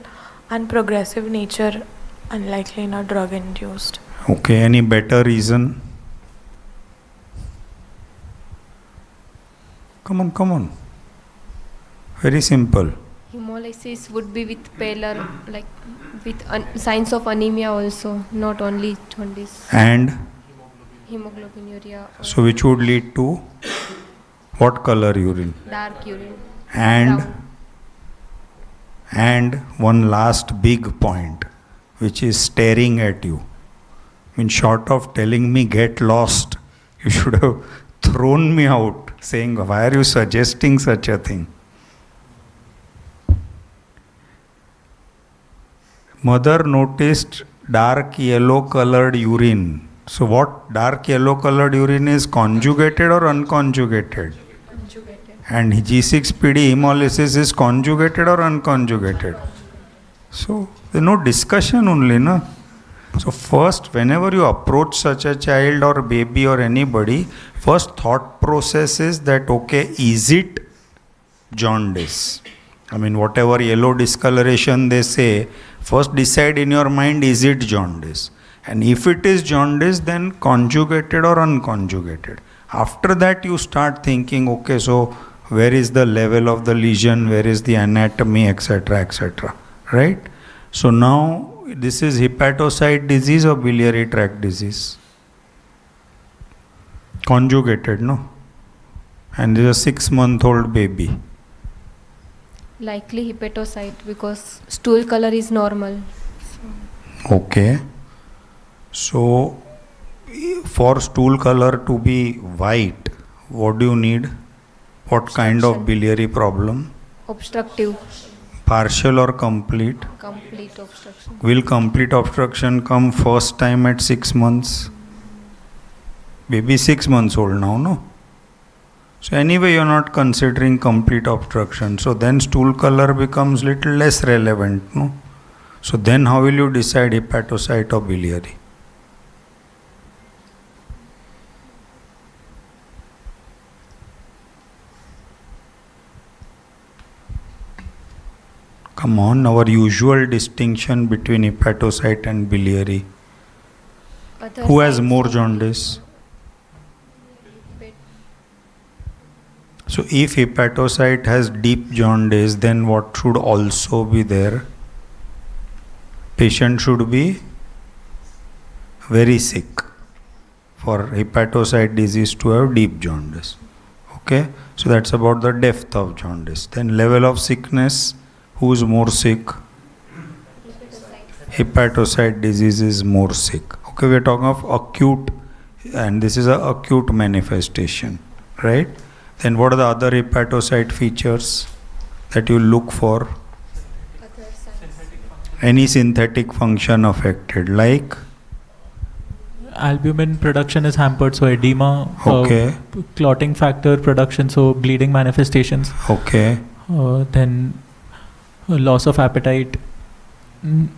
and progressive nature, unlikely not drug induced. Okay, any better reason? Come on. Very simple. Hemolysis would be with paler, like with signs of anemia also, not only jaundice. And Hemoglobinuria. so which would lead to what color urine? Dark urine. And one last big point, which is staring at you. I mean, short of telling me get lost, you should have thrown me out, saying, why are you suggesting such a thing? Mother noticed dark yellow colored urine. So what dark yellow colored urine is, conjugated or unconjugated? And G6PD hemolysis is conjugated or unconjugated? So there's no discussion only, na? So first, whenever you approach such a child or baby or anybody, first thought process is that, okay, is it jaundice? I mean, whatever yellow discoloration they say, first decide in your mind, is it jaundice? And if it is jaundice, then conjugated or unconjugated. After that, you start thinking, okay, so where is the level of the lesion, where is the anatomy, etc., etc. Right? So now, this is hepatocyte disease or biliary tract disease? Conjugated, no? And this is a 6-month-old baby. Likely hepatocyte because stool color is normal. Okay. So, for stool color to be white, what do you need? What kind of biliary problem? Obstructive. Partial or complete? Complete obstruction. Will complete obstruction come first time at 6 months? Baby 6 months old now, no? So anyway, you're not considering complete obstruction. So then stool color becomes little less relevant, no? So then how will you decide hepatocyte or biliary? Come on, our usual distinction between hepatocyte and biliary. Who has more jaundice? So if hepatocyte has deep jaundice, then what should also be there? Patient should be very sick for hepatocyte disease to have deep jaundice. Okay, so that's about the depth of jaundice. Then level of sickness, who is more sick? Hepatocyte disease is more sick. Okay, we are talking of acute, and this is an acute manifestation, right? Then what are the other hepatocyte features that you look for? Any synthetic function affected, like? Albumin production is hampered, so edema, Okay. clotting factor production, so bleeding manifestations. Okay. Then loss of appetite,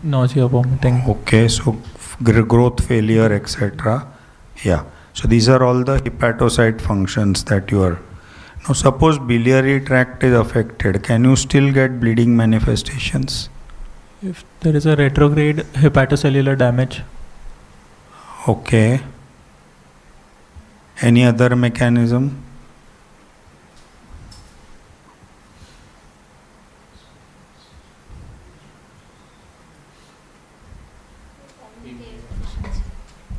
nausea, vomiting. Okay, so growth failure, etc. Yeah. So these are all the hepatocyte functions that you are. Now suppose biliary tract is affected, can you still get bleeding manifestations? If there is a retrograde hepatocellular damage. Okay. Any other mechanism?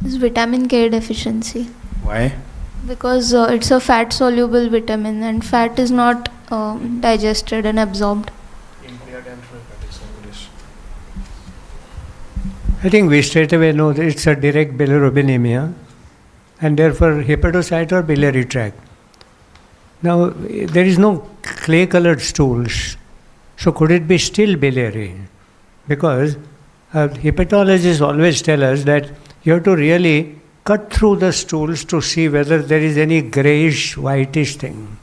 Is vitamin K deficiency. Why? Because it's a fat soluble vitamin and fat is not digested and absorbed. I think we straight away know that it's a direct bilirubinemia and therefore hepatocyte or biliary tract. Now, there is no clay colored stools, so could it be still biliary? Because hepatologists always tell us that you have to really cut through the stools to see whether there is any grayish, whitish thing.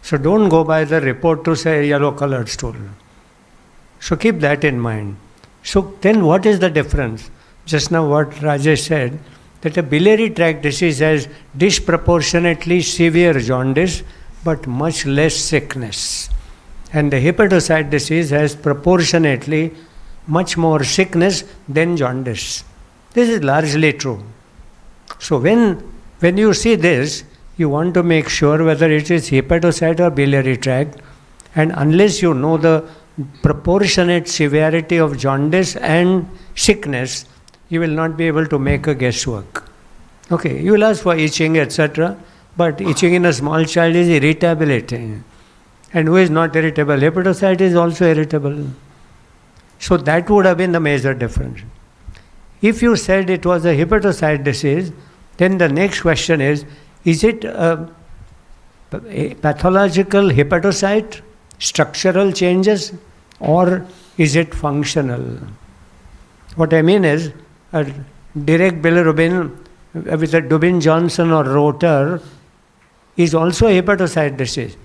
So don't go by the report to say yellow colored stool. So keep that in mind. So then what is the difference? Just now what Rajesh said, that a biliary tract disease has disproportionately severe jaundice but much less sickness. And the hepatocyte disease has proportionately much more sickness than jaundice. This is largely true. So when you see this, you want to make sure whether it is hepatocyte or biliary tract, and unless you know the proportionate severity of jaundice and sickness, you will not be able to make a guesswork. Okay, you will ask for itching, etc., but itching in a small child is irritability. And who is not irritable? Hepatocyte is also irritable. So that would have been the major difference. If you said it was a hepatocyte disease, then the next question is it a pathological hepatocyte, structural changes, or is it functional? What I mean is, a direct bilirubin with a Dubin-Johnson or rotor is also a hepatocyte disease,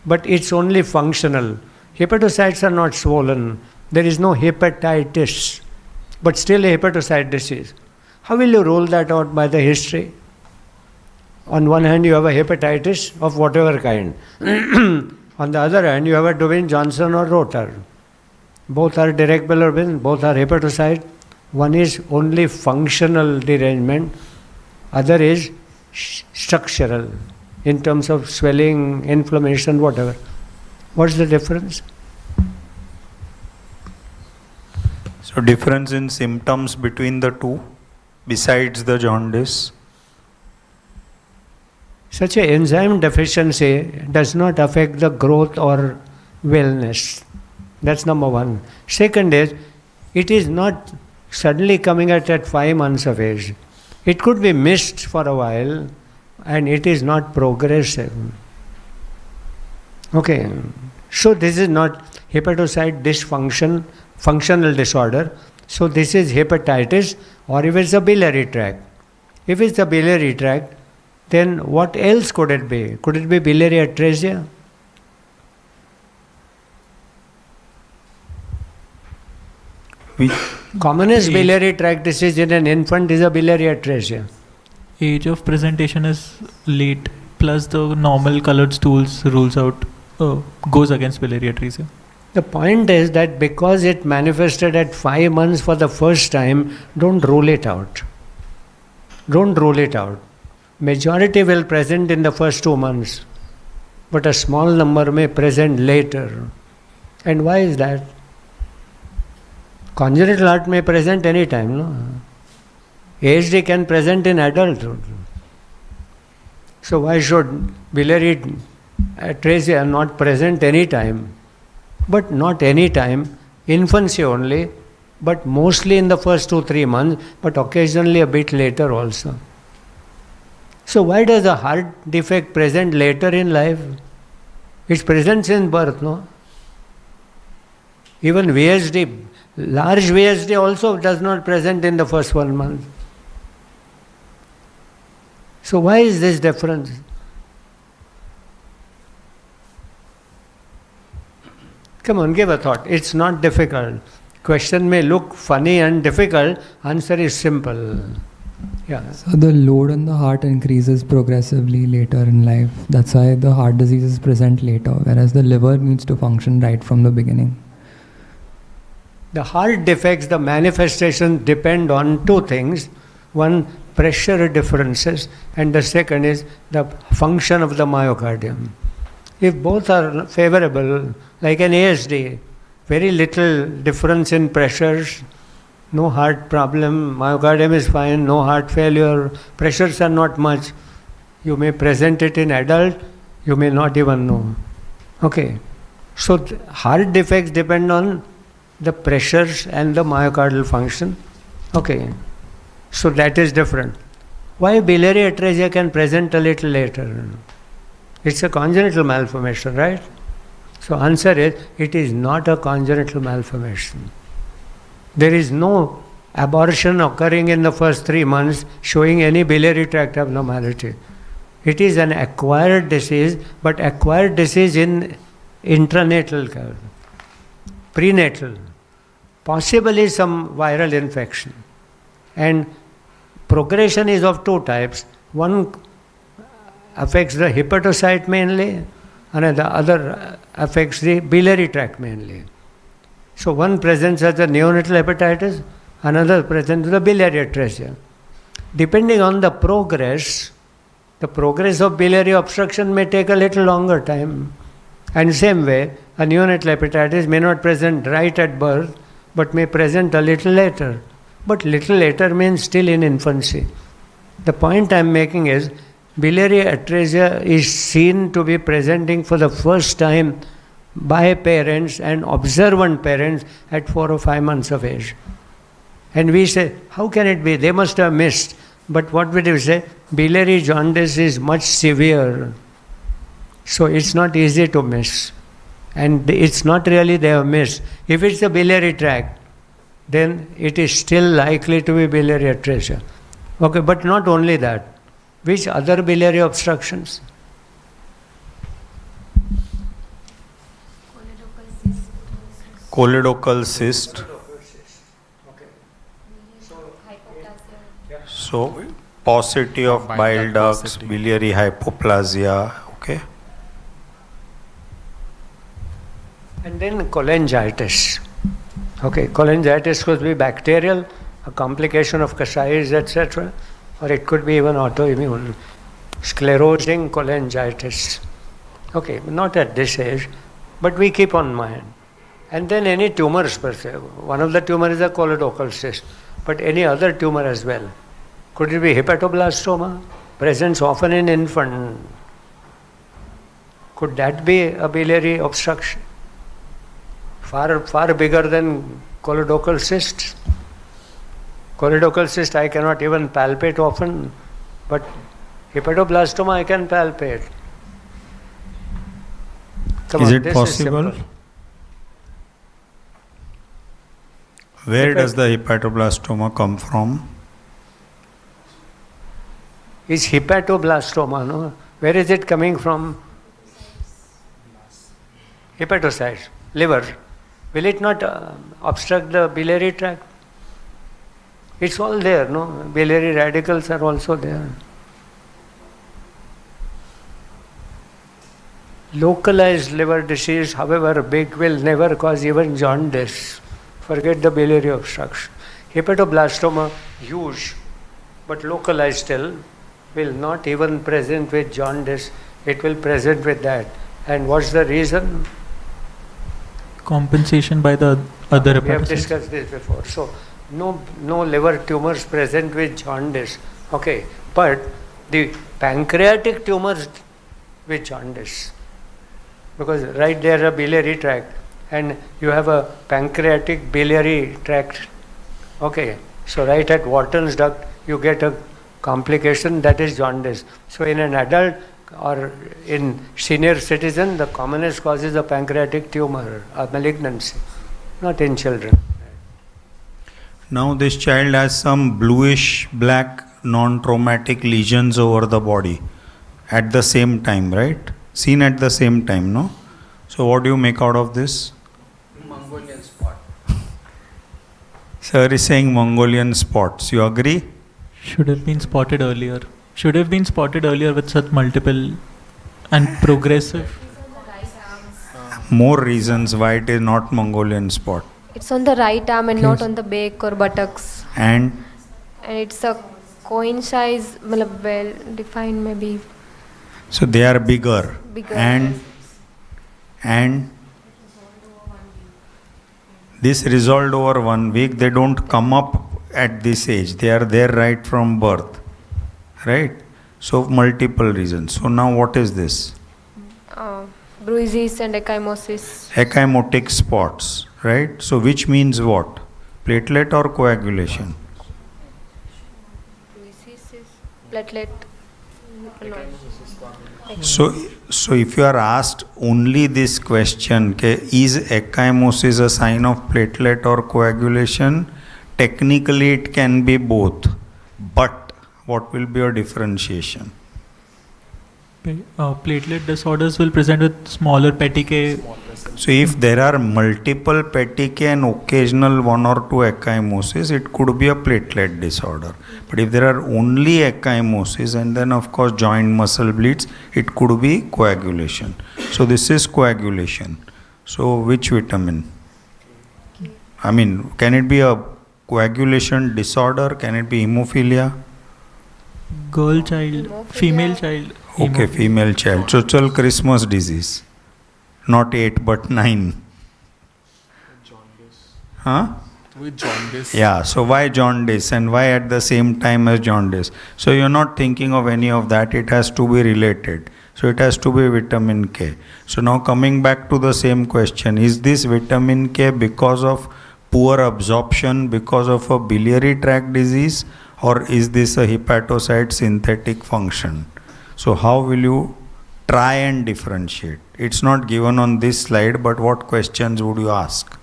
but it's only functional. Hepatocytes are not swollen. There is no hepatitis, but still a hepatocyte disease. How will you rule that out by the history? On one hand, you have a hepatitis of whatever kind. On the other hand, you have a Dubin-Johnson or rotor. Both are direct bilirubin, both are hepatocyte. One is only functional derangement, other is structural, in terms of swelling, inflammation, whatever. What's the difference? So difference in symptoms between the two, besides the jaundice? Such an enzyme deficiency does not affect the growth or wellness. That's number one. Second is, it is not suddenly coming at 5 months of age. It could be missed for a while and it is not progressive. Okay, so this is not hepatocyte dysfunction, functional disorder. So this is hepatitis, or if it's a biliary tract. If it's a biliary tract, then what else could it be? Could it be biliary atresia? Commonest biliary tract disease in an infant is a biliary atresia. Age of presentation is late, plus the normal colored stools rules out, goes against biliary atresia. The point is that because it manifested at 5 months for the first time, don't rule it out. Don't rule it out. Majority will present in the first 2 months, but a small number may present later. And why is that? Congenital heart may present any time, no? ASD can present in adulthood. So why should biliary atresia not present any time? But not any time, infancy only, but mostly in the first 2-3 months, but occasionally a bit later also. So why does a heart defect present later in life? It presents in birth, no? Even VSD, large VSD also does not present in the first 1 month. So why is this difference? Come on, give a thought. It's not difficult. Question may look funny and difficult. Answer is simple. Yeah. So the load on the heart increases progressively later in life. That's why the heart diseases present later, whereas the liver needs to function right from the beginning. The heart defects, the manifestation depend on 2 things. One, pressure differences, and the second is the function of the myocardium. If both are favorable, like an ASD, very little difference in pressures, no heart problem, myocardium is fine, no heart failure, pressures are not much. You may present it in adult, you may not even know. Okay, so heart defects depend on the pressures and the myocardial function. Okay, so that is different. Why biliary atresia can present a little later? It's a congenital malformation, right? So answer is, it is not a congenital malformation. There is no abortion occurring in the first 3 months showing any biliary tract abnormality. It is an acquired disease, but acquired disease in intranatal curve, prenatal, possibly some viral infection. And progression is of two types. One affects the hepatocyte mainly, and the other affects the biliary tract mainly. So one presents as a neonatal hepatitis, another presents with a biliary atresia. Depending on the progress of biliary obstruction may take a little longer time. And same way, a neonatal hepatitis may not present right at birth, but may present a little later. But little later means still in infancy. The point I am making is, biliary atresia is seen to be presenting for the first time by parents and observant parents at 4 or 5 months of age. And we say, how can it be? They must have missed. But what would you say? Biliary jaundice is much severe. So it's not easy to miss. And it's not really they have missed. If it's the biliary tract, then it is still likely to be biliary atresia. Okay, but not only that. Which other biliary obstructions? Choledochal cyst. So, paucity of bile ducts, biliary hypoplasia, okay. And then cholangitis. Okay, cholangitis could be bacterial, a complication of Kasai's, etc., or it could be even autoimmune. Sclerosing cholangitis. Okay, not at this age, but we keep on mind. And then any tumors per se. One of the tumors is a choledochal cyst, but any other tumor as well. Could it be hepatoblastoma? Presents often in infant. Could that be a biliary obstruction? Far bigger than choledochal cysts. Choledochal cyst I cannot even palpate often, but hepatoblastoma I can palpate. Is it possible? Where does the hepatoblastoma come from? Is hepatoblastoma, no? Where is it coming from? Hepatocytes, liver. Will it not obstruct the biliary tract? It's all there, no? Biliary radicals are also there. Localized liver disease, however big, will never cause even jaundice. Forget the biliary obstruction. Hepatoblastoma, huge, but localized still, will not even present with jaundice. It will present with that. And what's the reason? Compensation by the other hepatocytes. We have discussed this before. So, no liver tumors present with jaundice. Okay, but the pancreatic tumors with jaundice. Because right there a biliary tract, and you have a pancreatic biliary tract. Okay, so right at Wharton's duct, you get a complication that is jaundice. So in an adult or in senior citizen, the commonest cause is a pancreatic tumor, a malignancy, not in children. Now this child has some bluish black non-traumatic lesions over the body at the same time, right? Seen at the same time, no? So what do you make out of this? Mongolian spot. Sir is saying Mongolian spots. You agree? Should have been spotted earlier. Should have been spotted earlier with such multiple and progressive. More reasons why it is not Mongolian spot. It's on the right arm and not on the back or buttocks. And it's a coin size, well defined maybe. so they are bigger. And this resolved over 1 week. They don't come up at this age. They are there right from birth. Right? So multiple reasons. So now what is this? Bruises and ecchymosis. Ecchymotic spots. Right? So which means what? Platelet or coagulation? Bruises is platelet. So if you are asked only this question, is ecchymosis a sign of platelet or coagulation? Technically it can be both, but what will be your differentiation? Platelet disorders will present with smaller petechiae So if there are multiple petechiae and occasional one or two ecchymosis, it could be a platelet disorder. But if there are only ecchymosis and then of course joint muscle bleeds, it could be coagulation. So this is coagulation. So which vitamin? I mean, can it be a coagulation disorder? Can it be hemophilia? Girl child, female child. Okay, female child. So it's all Christmas disease. Not 8 but 9. Huh? With jaundice. Yeah, so why jaundice and why at the same time as jaundice? So you're not thinking of any of that, it has to be related. So it has to be vitamin K. So now coming back to the same question, is this vitamin K because of poor absorption, because of a biliary tract disease, or is this a hepatocyte synthetic function? So how will you try and differentiate? It's not given on this slide, but what questions would you ask?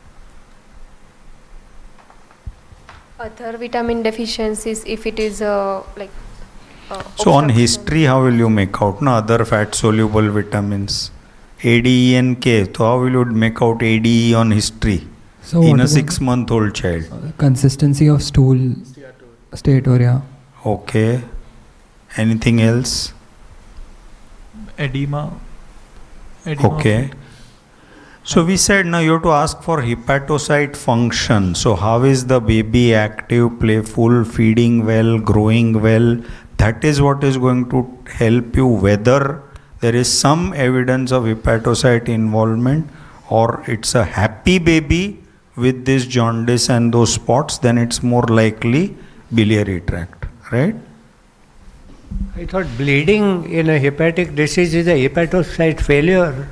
Other vitamin deficiencies, if it is So on history, how will you make out other fat soluble vitamins? ADE and K. So how will you make out ADE on history So in what a about 6-month-old child? consistency of stool, steatorrhea. Okay. Anything else? Edema. Okay. So we said now you have to ask for hepatocyte function. So how is the baby active, playful, feeding well, growing well? That is what is going to help you whether there is some evidence of hepatocyte involvement or it's a happy baby with this jaundice and those spots, then it's more likely biliary tract, right? I thought bleeding in a hepatic disease is a hepatocyte failure.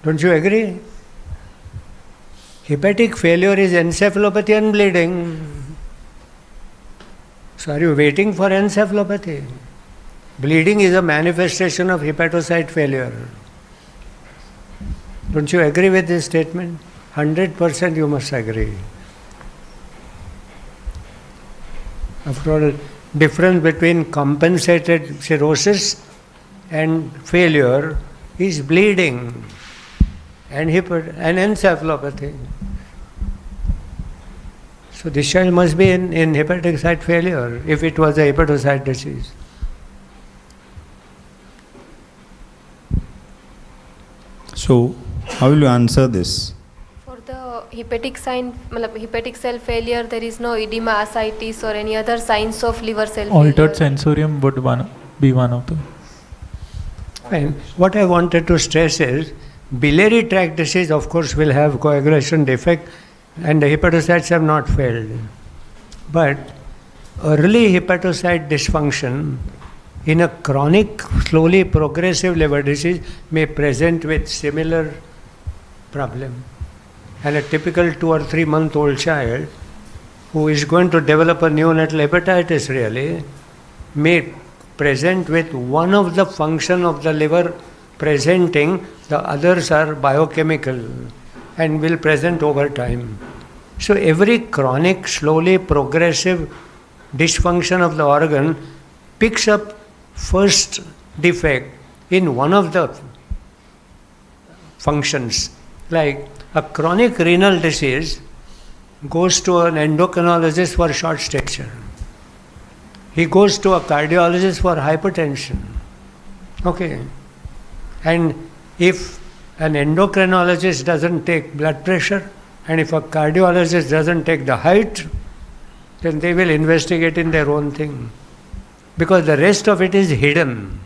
Don't you agree? Hepatic failure is encephalopathy and bleeding. So are you waiting for encephalopathy? Bleeding is a manifestation of hepatocyte failure. Don't you agree with this statement? 100% you must agree. After all, difference between compensated cirrhosis and failure is bleeding and encephalopathy. So this child must be in hepatocyte failure if it was a hepatocyte disease. So how will you answer this? for the hepatic cell failure, there is no edema, ascites, or any other signs of liver cell Altered failure. sensorium would be one of them. Fine. What I wanted to stress is biliary tract disease, of course, will have coagulation defect, and the hepatocytes have not failed. But early hepatocyte dysfunction in a chronic, slowly progressive liver disease may present with similar problem. And a typical 2 or 3 month old child who is going to develop a neonatal hepatitis really may present with one of the function of the liver presenting, the others are biochemical and will present over time. So every chronic, slowly progressive dysfunction of the organ picks up first defect in one of the functions. Like a chronic renal disease goes to an endocrinologist for short stature. He goes to a cardiologist for hypertension. Okay. And if an endocrinologist doesn't take blood pressure, and if a cardiologist doesn't take the height, then they will investigate in their own thing. Because the rest of it is hidden.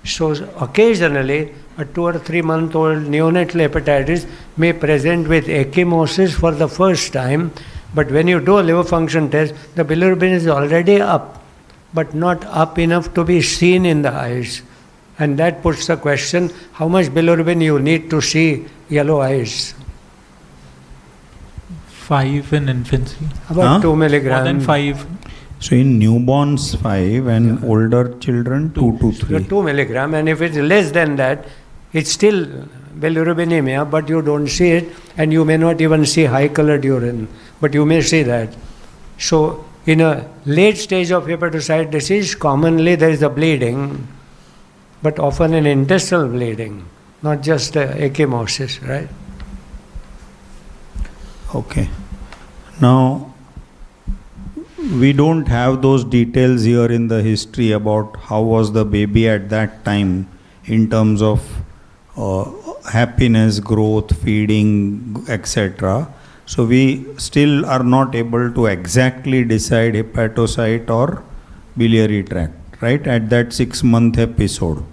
So occasionally, a 2 or 3 month old neonatal hepatitis may present with ecchymosis for the first time, but when you do a liver function test, the bilirubin is already up, but not up enough to be seen in the eyes. And that puts the question, how much bilirubin you need to see yellow eyes? 5 in infancy. About 2 milligrams. More than 5. So in newborns 5 and older children 2 to 3. 2 milligram, and if it's less than that, it's still bilirubinemia, but you don't see it, and you may not even see high colored urine, but you may see that. So in a late stage of hepatocyte disease, commonly there is a bleeding, but often an intestinal bleeding. not just the ecchymosis, right? Okay. Now, we don't have those details here in the history about how was the baby at that time in terms of happiness, growth, feeding, etc. So we still are not able to exactly decide hepatocyte or biliary tract, right, at that 6-month episode.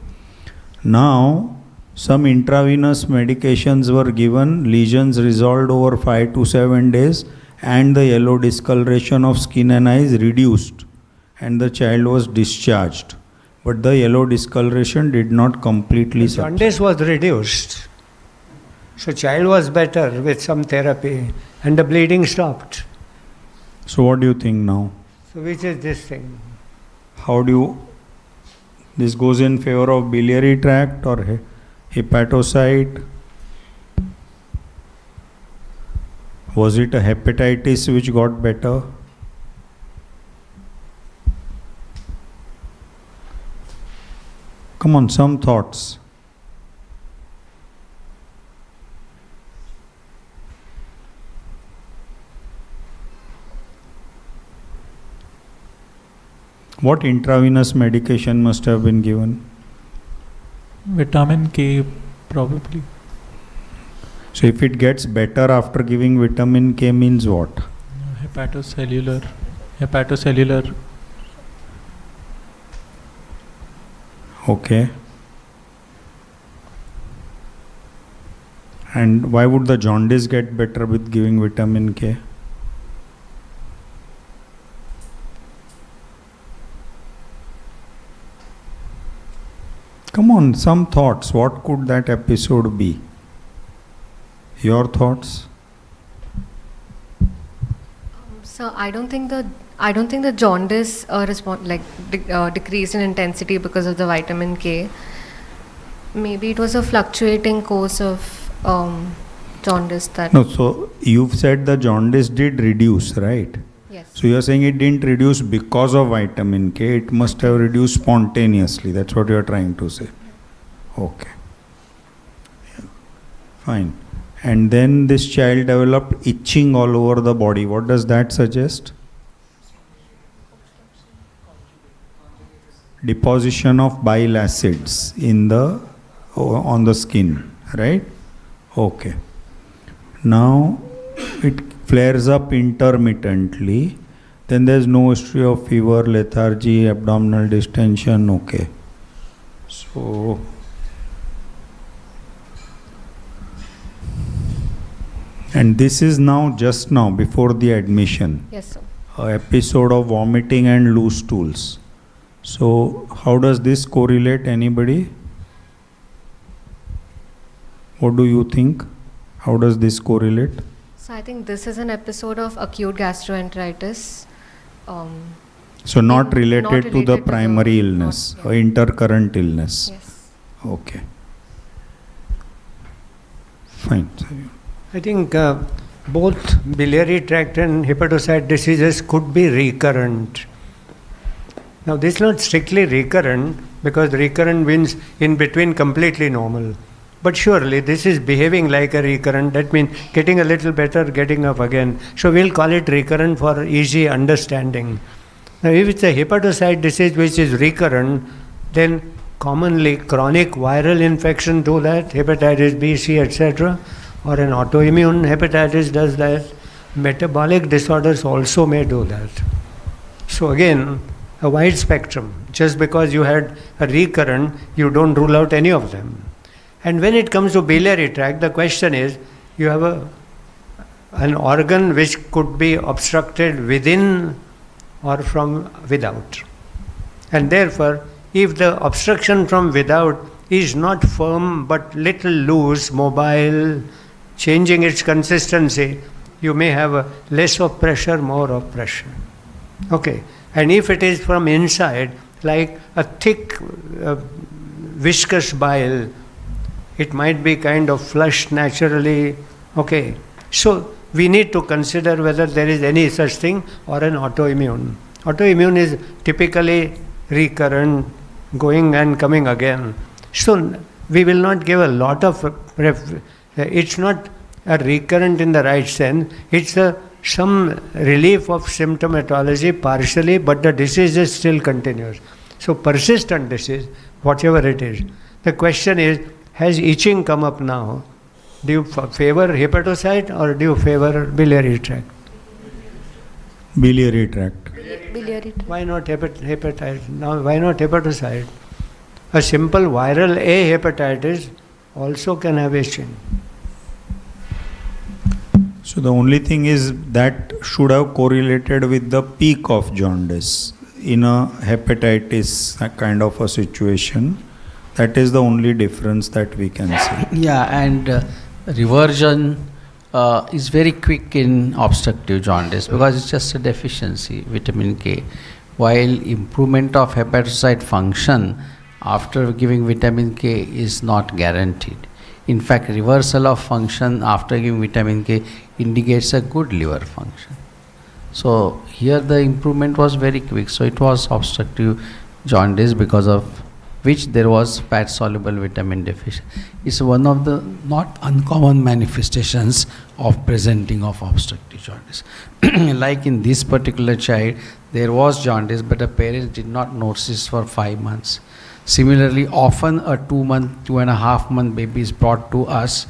Now, some intravenous medications were given, lesions resolved over 5 to 7 days, and the yellow discoloration of skin and eyes reduced, and the child was discharged. But the yellow discoloration did not completely subside. Jaundice was reduced. So child was better with some therapy and the bleeding stopped. So what do you think now? So which is this thing? How do you, this goes in favor of biliary tract or hepatocyte? Was it a hepatitis which got better? Come on, some thoughts. What intravenous medication must have been given? Vitamin K, probably. So if it gets better after giving vitamin K means what? Hepatocellular. Okay. And why would the jaundice get better with giving vitamin K? Come on, some thoughts. What could that episode be? Your thoughts? So I don't think the jaundice decreased in intensity because of the vitamin K. Maybe it was a fluctuating course of jaundice that. No, so you've said the jaundice did reduce, right? Yes. So you're saying it didn't reduce because of vitamin K, it must have reduced spontaneously. That's what you're trying to say. Okay. Yeah. Fine. And then this child developed itching all over the body. What does that suggest? Deposition of bile acids on the skin, right? Okay. Now it flares up intermittently. Then there's no history of fever, lethargy, abdominal distension. Okay. So and this is now just now before the admission. Yes, sir. An episode of vomiting and loose stools. So how does this correlate? Anybody? What do you think? How does this correlate? So I think this is an episode of acute gastroenteritis. So not related to the primary illness, or intercurrent illness. Yes. Okay. Fine. I think both biliary tract and hepatocyte diseases could be recurrent. Now this is not strictly recurrent because recurrent means in between completely normal. But surely this is behaving like a recurrent. That means getting a little better, getting up again. So we'll call it recurrent for easy understanding. Now if it's a hepatocyte disease which is recurrent, then commonly chronic viral infection do that, hepatitis B, C, etc. Or an autoimmune hepatitis does that. Metabolic disorders also may do that. So again, a wide spectrum. Just because you had a recurrent, you don't rule out any of them. And when it comes to biliary tract, the question is, you have an organ which could be obstructed within or from without. And therefore, if the obstruction from without is not firm but little loose, mobile, changing its consistency, you may have less of pressure, more of pressure. Okay. And if it is from inside, like a thick, viscous bile, it might be kind of flushed naturally. Okay. So we need to consider whether there is any such thing or an autoimmune. Autoimmune is typically recurrent, going and coming again. So we will not give a lot of, it's not a recurrent in the right sense, it's some relief of symptomatology partially, but the disease is still continuous. So persistent disease, whatever it is. The question is, has itching come up now? Do you favor hepatocyte or do you favor biliary tract? Biliary tract. Biliary tract. Why not hepatitis? Now, why not hepatocyte? A simple viral A hepatitis also can have itching. So the only thing is that should have correlated with the peak of jaundice in a hepatitis kind of a situation. That is the only difference that we can see. Yeah, and reversion is very quick in obstructive jaundice because it's just a deficiency, vitamin K, while improvement of hepatocyte function after giving vitamin K is not guaranteed. In fact, reversal of function after giving vitamin K indicates a good liver function. So here the improvement was very quick. So it was obstructive jaundice because of which there was fat soluble vitamin deficiency. It's one of the not uncommon manifestations of presenting of obstructive jaundice. Like in this particular child, there was jaundice, but the parents did not notice for 5 months. Similarly, often a 2.5 month baby is brought to us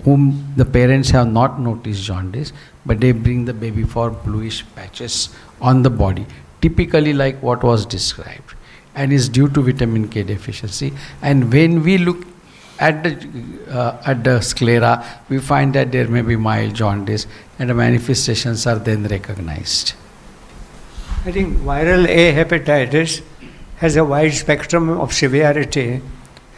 whom the parents have not noticed jaundice, but they bring the baby for bluish patches on the body, typically like what was described, and is due to vitamin K deficiency. And when we look at the sclera, we find that there may be mild jaundice and the manifestations are then recognized. I think viral A hepatitis has a wide spectrum of severity,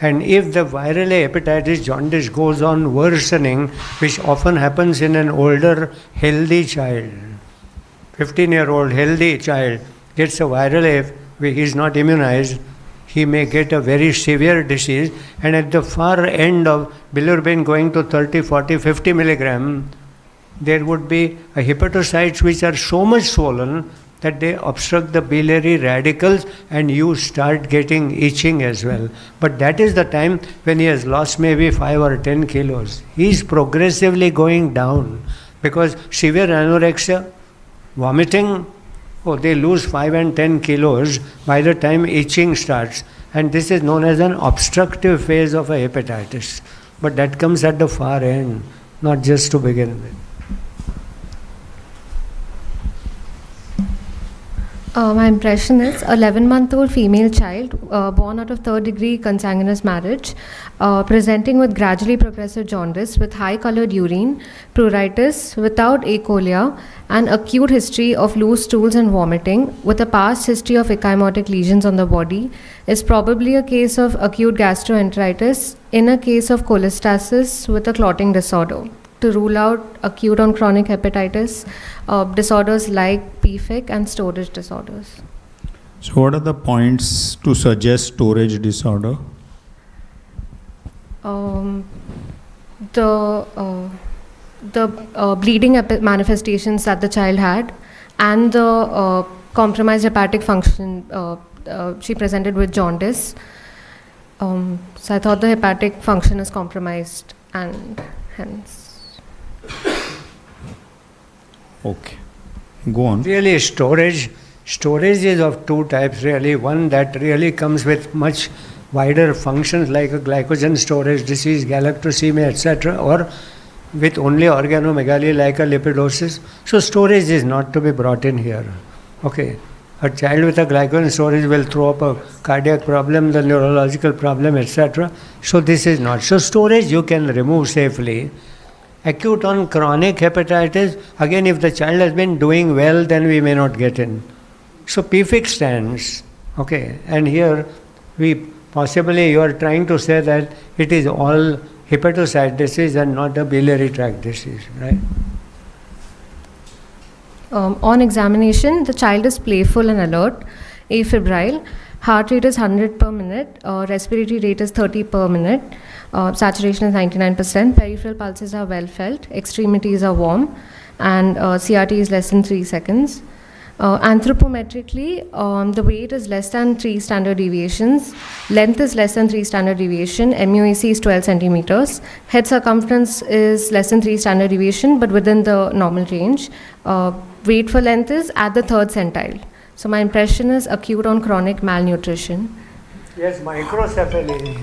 and if the viral A hepatitis jaundice goes on worsening, which often happens in an older healthy child, 15-year-old healthy child gets a viral A, he is not immunized, he may get a very severe disease, and at the far end of bilirubin going to 30, 40, 50 milligram, there would be a hepatocytes which are so much swollen that they obstruct the biliary radicals and you start getting itching as well. But that is the time when he has lost maybe 5 or 10 kilos. He is progressively going down because severe anorexia, vomiting, they lose 5 and 10 kilos by the time itching starts. And this is known as an obstructive phase of a hepatitis. But that comes at the far end, not just to begin with. My impression is 11-month-old female child born out of third-degree consanguineous marriage, presenting with gradually progressive jaundice with high-colored urine, pruritus without acolia, and acute history of loose stools and vomiting, with a past history of ecchymotic lesions on the body, is probably a case of acute gastroenteritis in a case of cholestasis with a clotting disorder. To rule out acute on chronic hepatitis, disorders like PFIC and storage disorders. So what are the points to suggest storage disorder? The bleeding manifestations that the child had, and the compromised hepatic function. She presented with jaundice. So I thought the hepatic function is compromised, and hence. Okay, go on. Really, storage is of two types really. One that really comes with much wider functions like a glycogen storage disease, galactosemia, etc., or with only organomegaly like a lipidosis. So storage is not to be brought in here. Okay, a child with a glycogen storage will throw up a cardiac problem, the neurological problem, etc. So this is not. So storage you can remove safely. Acute on chronic hepatitis, again if the child has been doing well, then we may not get in. So PFIC stands, okay, and here you are trying to say that it is all hepatocyte disease and not a biliary tract disease, right? On examination, the child is playful and alert, afebrile, heart rate is 100 per minute, respiratory rate is 30 per minute, saturation is 99%, peripheral pulses are well felt, extremities are warm, and CRT is less than 3 seconds. Anthropometrically, the weight is less than 3 standard deviations, length is less than 3 standard deviation, MUAC is 12 centimeters, head circumference is less than 3 standard deviation but within the normal range. Weight for length is at the 3rd centile. So my impression is acute on chronic malnutrition. Yes, microcephaly.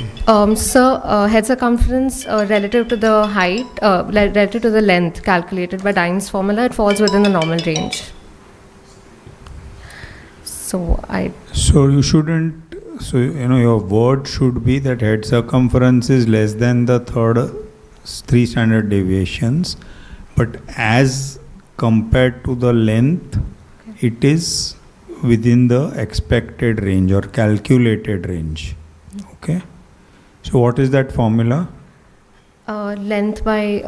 Head circumference relative to the height, relative to the length calculated by Dine's formula, it falls within the normal range. So you shouldn't, your word should be that head circumference is less than the 3 standard deviations, but as compared to the length, it is within the expected range or calculated range. Okay. So what is that formula? Length by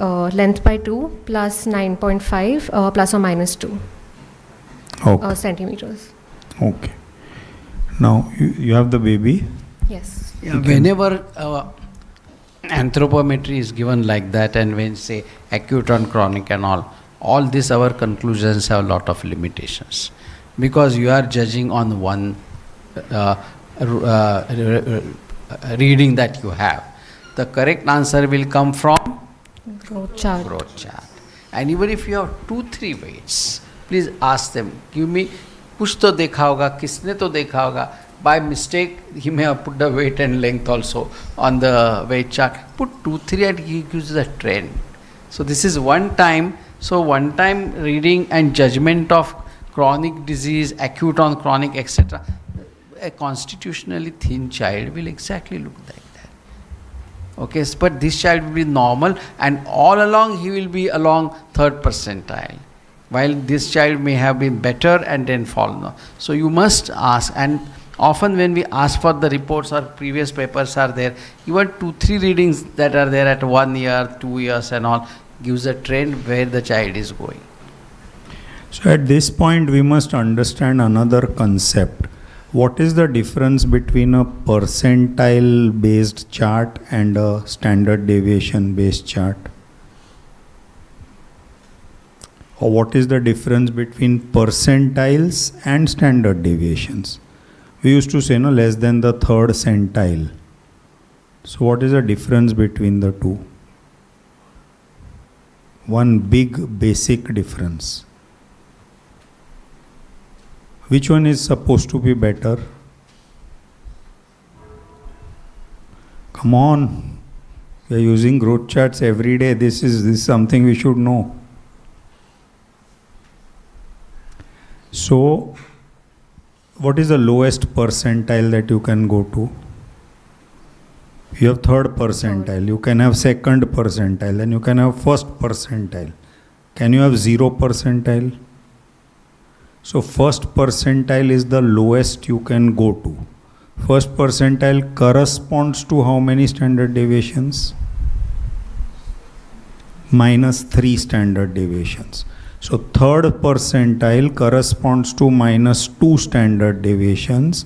2 plus 9.5 plus or minus 2 centimeters. Okay. Now you have the baby. Yes. Yeah, whenever anthropometry is given like that, and when say acute on chronic and all these our conclusions have a lot of limitations, because you are judging on one reading that you have. The correct answer will come from growth chart. And even if you have 2-3 weights, please ask them, give me, कुछ तो देखा होगा, किसने तो देखा होगा. By mistake, he may have put the weight and length also on the weight chart. Put 2-3 and he gives the trend. So this is one time. So one time reading and judgment of chronic disease, acute on chronic, etc. A constitutionally thin child will exactly look like that. Okay, but this child will be normal, and all along he will be along 3rd percentile, while this child may have been better and then fallen. So you must ask, and often when we ask for the reports or previous papers are there, even 2-3 readings that are there at 1 year, 2 years and all, gives a trend where the child is going. So at this point we must understand another concept. What is the difference between a percentile based chart and a standard deviation based chart? Or what is the difference between percentiles and standard deviations? We used to say less than the 3rd centile. So what is the difference between the two? One big basic difference. Which one is supposed to be better? Come on, we are using growth charts every day. This is something we should know. So, what is the lowest percentile that you can go to? You have 3rd percentile, you can have 2nd percentile, then you can have 1st percentile. Can you have 0 percentile? So 1st percentile is the lowest you can go to. 1st percentile corresponds to how many standard deviations? Minus 3 standard deviations. So 3rd percentile corresponds to minus 2 standard deviations.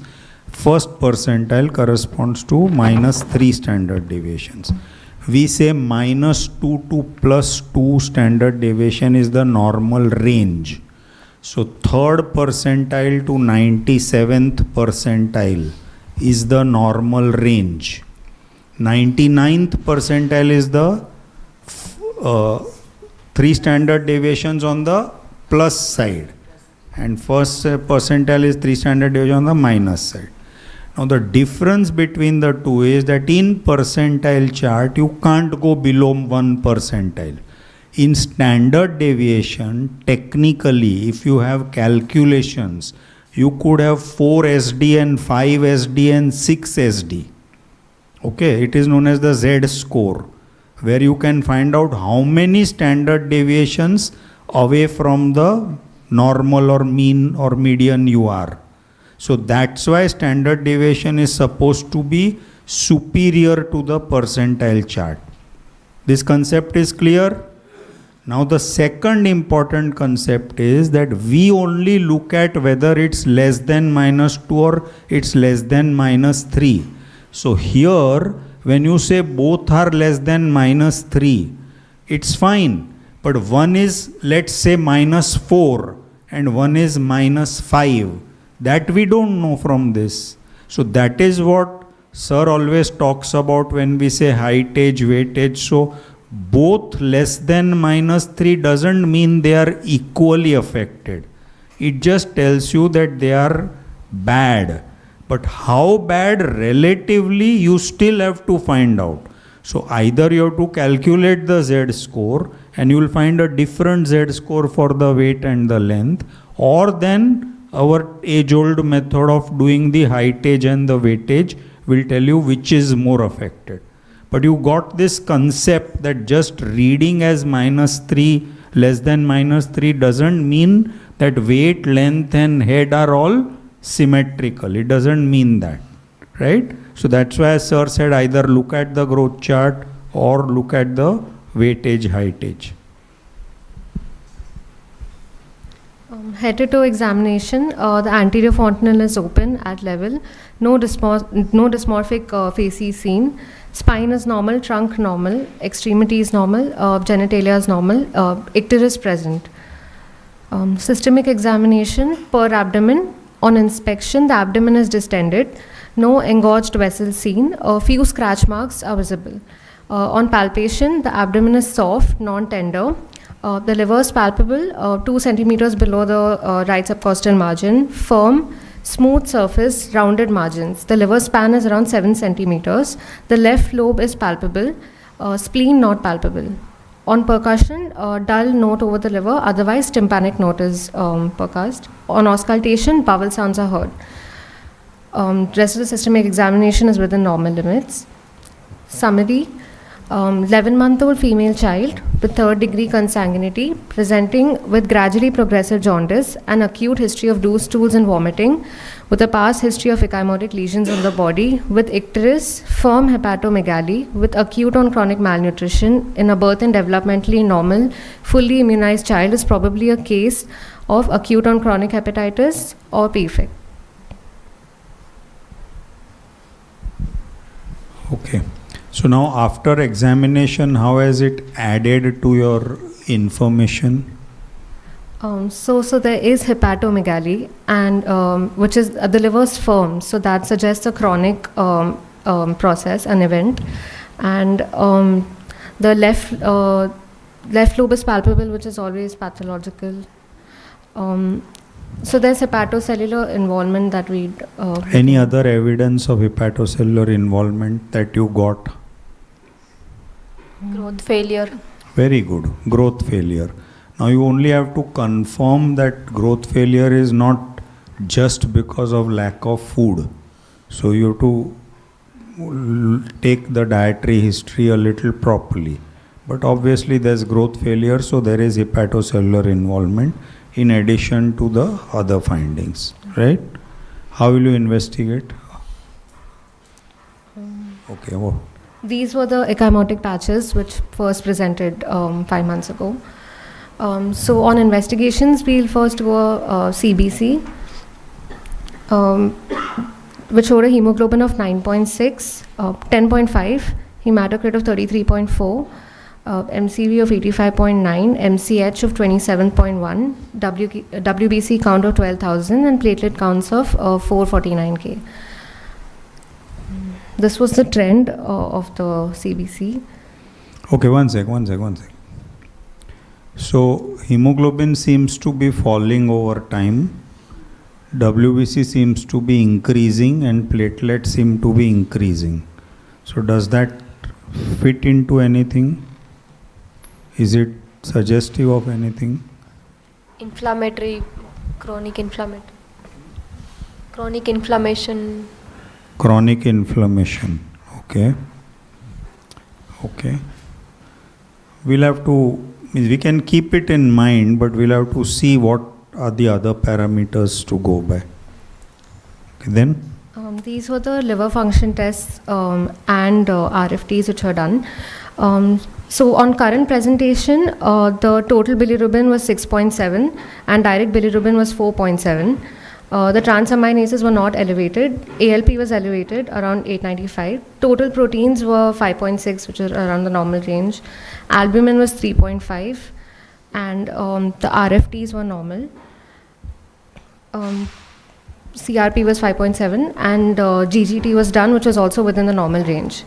1st percentile corresponds to minus 3 standard deviations. We say minus 2 to plus 2 standard deviation is the normal range. So 3rd percentile to 97th percentile is the normal range. 99th percentile is the 3 standard deviations on the plus side, and 1st percentile is 3 standard deviation on the minus side. Now the difference between the two is that in percentile chart you can't go below 1 percentile. In standard deviation, technically if you have calculations, you could have 4 SD and 5 SD and 6 SD. Okay, it is known as the Z score, where you can find out how many standard deviations away from the normal or mean or median you are. So that's why standard deviation is supposed to be superior to the percentile chart. This concept is clear? Now the second important concept is that we only look at whether it's less than minus 2 or it's less than minus 3. So here, when you say both are less than minus 3, it's fine. But one is, let's say, minus 4 and one is -5. That we don't know from this. So that is what Sir always talks about when we say height age, weight age. So both less than -3 doesn't mean they are equally affected. It just tells you that they are bad. But how bad relatively, you still have to find out. So either you have to calculate the Z score and you will find a different Z score for the weight and the length, or then our age-old method of doing the height age and the weightage will tell you which is more affected. But you got this concept that just reading as -3, less than -3 doesn't mean that weight, length and head are all symmetrical. It doesn't mean that, right? So that's why Sir said either look at the growth chart or look at the weightage, heightage. Head to toe examination, the anterior fontanelle is open at level, no dysmorphic facies seen, spine is normal, trunk normal, extremity is normal, genitalia is normal, icterus present. Systemic examination per abdomen. On inspection, the abdomen is distended, no engorged vessels seen, a few scratch marks are visible. On palpation, the abdomen is soft, non-tender. The liver is palpable, 2 centimeters below the right subcostal margin, firm, smooth surface, rounded margins. The liver span is around 7 centimeters. The left lobe is palpable, spleen not palpable. On percussion, dull note over the liver, otherwise tympanic note is percussed. On auscultation, bowel sounds are heard. Rest of the systemic examination is within normal limits. Summary. 11-month-old female child with 3rd-degree consanguinity presenting with gradually progressive jaundice and acute history of loose stools and vomiting with a past history of ecchymotic lesions on the body with icterus, firm hepatomegaly with acute on chronic malnutrition in a birth and developmentally normal, fully immunized child is probably a case of acute on chronic hepatitis or PFIC. Okay. So now after examination, how has it added to your information? So there is hepatomegaly, and which is the liver's firm. So that suggests a chronic process, an event, and the left lobe is palpable, which is always pathological. So there's hepatocellular involvement that we. Any other evidence of hepatocellular involvement that you got? Growth failure. Very good. Growth failure. Now you only have to confirm that growth failure is not just because of lack of food. So you have to take the dietary history a little properly. But obviously there's growth failure, so there is hepatocellular involvement in addition to the other findings, right? How will you investigate? Okay. Oh. These were the ecchymotic patches which first presented 5 months ago. So on investigations, we'll first do a CBC, which showed a hemoglobin of 9.6, 10.5, hematocrit of 33.4, MCV of 85.9, MCH of 27.1, WBC count of 12,000, and platelet counts of 449K. This was the trend of the CBC. Okay, one sec. So hemoglobin seems to be falling over time. WBC seems to be increasing and platelets seem to be increasing. So does that fit into anything? Is it suggestive of anything? Inflammatory, chronic inflammation. Chronic inflammation. Okay. We'll have to, we can keep it in mind, but we'll have to see what are the other parameters to go by. Okay, then? These were the liver function tests and RFTs which were done. So on current presentation, the total bilirubin was 6.7 and direct bilirubin was 4.7. The transaminases were not elevated. ALP was elevated around 895. Total proteins were 5.6, which is around the normal range. Albumin was 3.5, and the RFTs were normal. CRP was 5.7, and GGT was done, which was also within the normal range.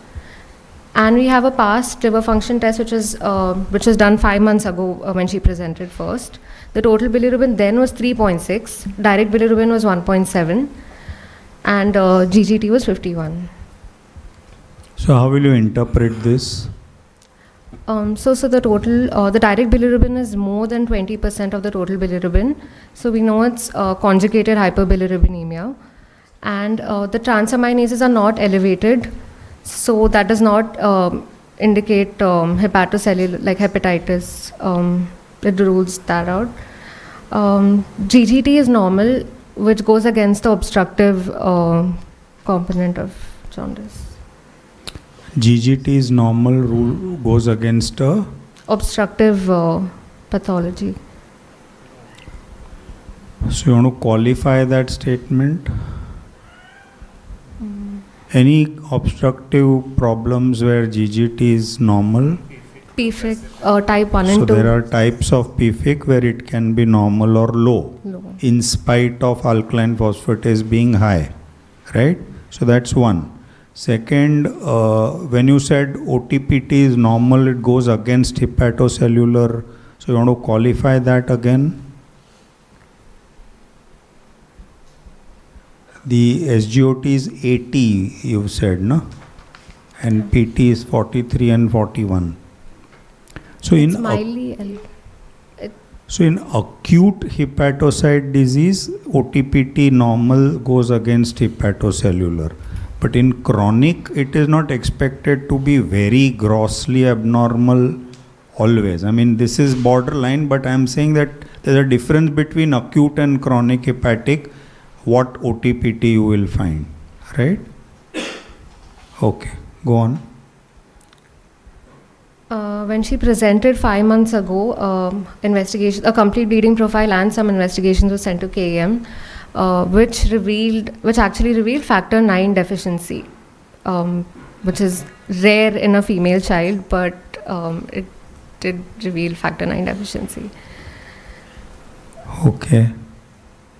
And we have a past liver function test, which was done 5 months ago when she presented first. The total bilirubin then was 3.6, direct bilirubin was 1.7, and GGT was 51. So how will you interpret this? So the total, the direct bilirubin is more than 20% of the total bilirubin. So we know it's conjugated hyperbilirubinemia. And the transaminases are not elevated. So that does not indicate hepatocellular, like hepatitis. It rules that out. GGT is normal, which goes against the obstructive component of jaundice. GGT is normal, rule goes against a Obstructive pathology. So you want to qualify that statement? Any obstructive problems where GGT is normal? PFIC type 1 and So 2. there are types of PFIC where it can be normal or low, in spite of alkaline phosphatase being high, right? So that's one. Second, when you said OTPT is normal, it goes against hepatocellular. So you want to qualify that again? The SGOT is 80, you said, no? And PT is 43 and 41. So It's mildly so in acute hepatocyte disease, OTPT normal goes against hepatocellular. But in chronic, it is not expected to be very grossly abnormal always. I mean, this is borderline, but I am saying that there is a difference between acute and chronic hepatic, what OTPT you will find, right? Okay, go on. When she presented 5 months ago, a complete bleeding profile and some investigations were sent to KEM. Which actually revealed factor 9 deficiency, which is rare in a female child, but it did reveal factor 9 deficiency. Okay.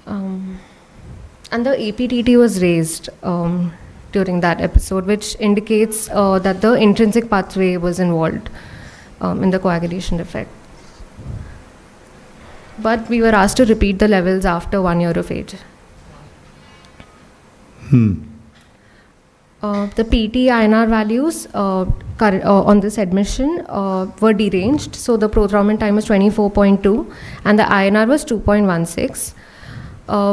And the APTT was raised during that episode, which indicates that the intrinsic pathway was involved in the coagulation defect. But we were asked to repeat the levels after 1 year of age. The PT INR values on this admission were deranged. So the prothrombin time was 24.2 and the INR was 2.16,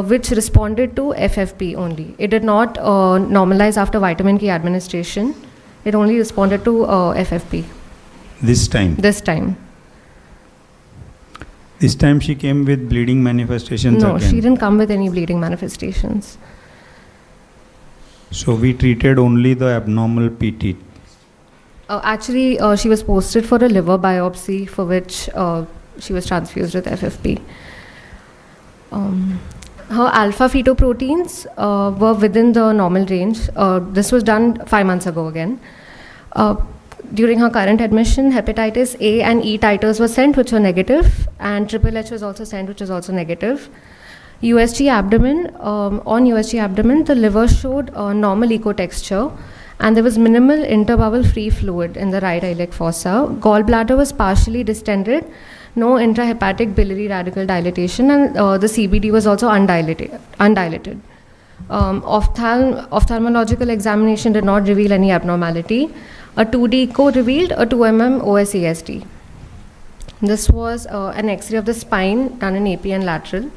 which responded to FFP only. It did not normalize after vitamin K administration. It only responded to FFP. This time? This time. This time she came with bleeding manifestations No, again? she didn't come with any bleeding manifestations. So we treated only the abnormal PT? Actually, she was posted for a liver biopsy for which she was transfused with FFP. Her alpha fetoproteins were within the normal range. This was done 5 months ago again. During her current admission, hepatitis A and E titers were sent, which were negative, and triple H was also sent, which was also negative. USG abdomen, on USG abdomen, the liver showed normal echo texture, and there was minimal interbowel free fluid in the right iliac fossa. Gallbladder was partially distended, no intrahepatic biliary radical dilatation, and the CBD was also undilated. Ophthalmological examination did not reveal any abnormality. A 2D echo revealed a 2 mm OSESD. This was an X-ray of the spine done in AP and lateral.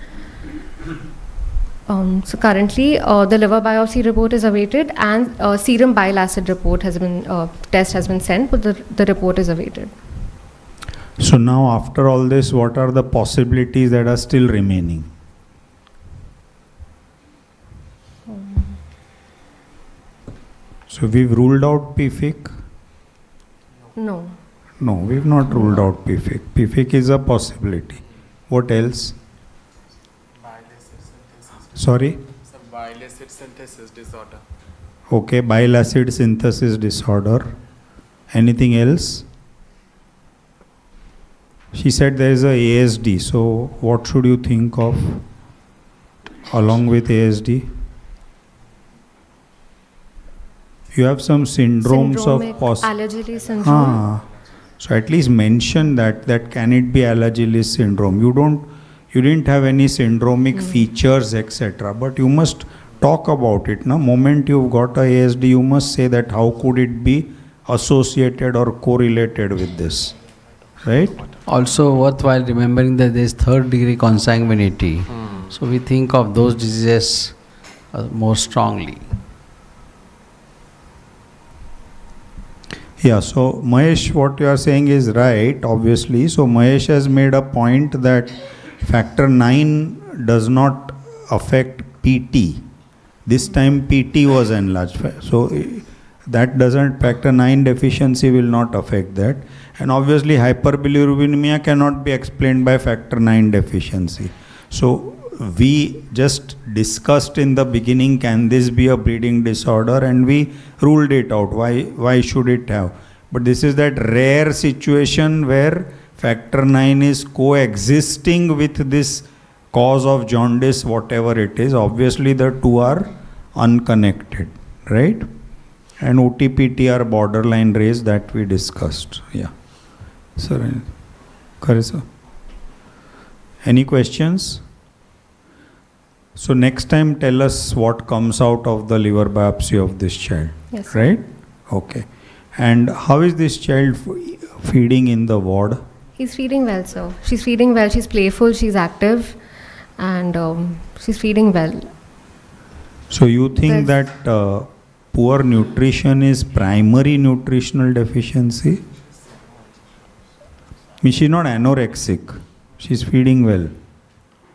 So currently, the liver biopsy report is awaited, and serum bile acid report has been test has been sent, but the report is awaited. So now, after all this, what are the possibilities that are still remaining? So we've ruled out PFIC? No. No, we've not ruled out PFIC. PFIC is a possibility. What else? Sorry? It's a bile acid synthesis disorder. Okay, bile acid synthesis disorder. Anything else? She said there is a ASD, so what should you think of? along with ASD? You have some syndromes Syndromic of Alagille syndrome. So at least mention that can it be Alagille syndrome? You didn't have any syndromic features, etc. But you must talk about it. Now, moment you've got a ASD, you must say that how could it be associated or correlated with this, right? Also worthwhile remembering that there is third degree consanguinity. So we think of those diseases more strongly. Yeah, so Mahesh, what you are saying is right, obviously. So Mahesh has made a point that factor 9 does not affect PT. This time PT was enlarged. So that doesn't, factor 9 deficiency will not affect that. And obviously hyperbilirubinemia cannot be explained by factor 9 deficiency. So we just discussed in the beginning, can this be a bleeding disorder, and we ruled it out. Why should it have? But this is that rare situation where factor 9 is coexisting with this cause of jaundice, whatever it is. Obviously the two are unconnected, right? And OTPT are borderline raised, that we discussed. Yeah. Sir, Carissa, any questions? So next time tell us what comes out of the liver biopsy of this child. Yes. Right? Okay. And how is this child feeding in the ward? He's feeding well, sir. She's feeding well. She's playful. She's active, and she's feeding well. So you think that poor nutrition is primary nutritional deficiency? I mean, she's not anorexic. She's feeding well.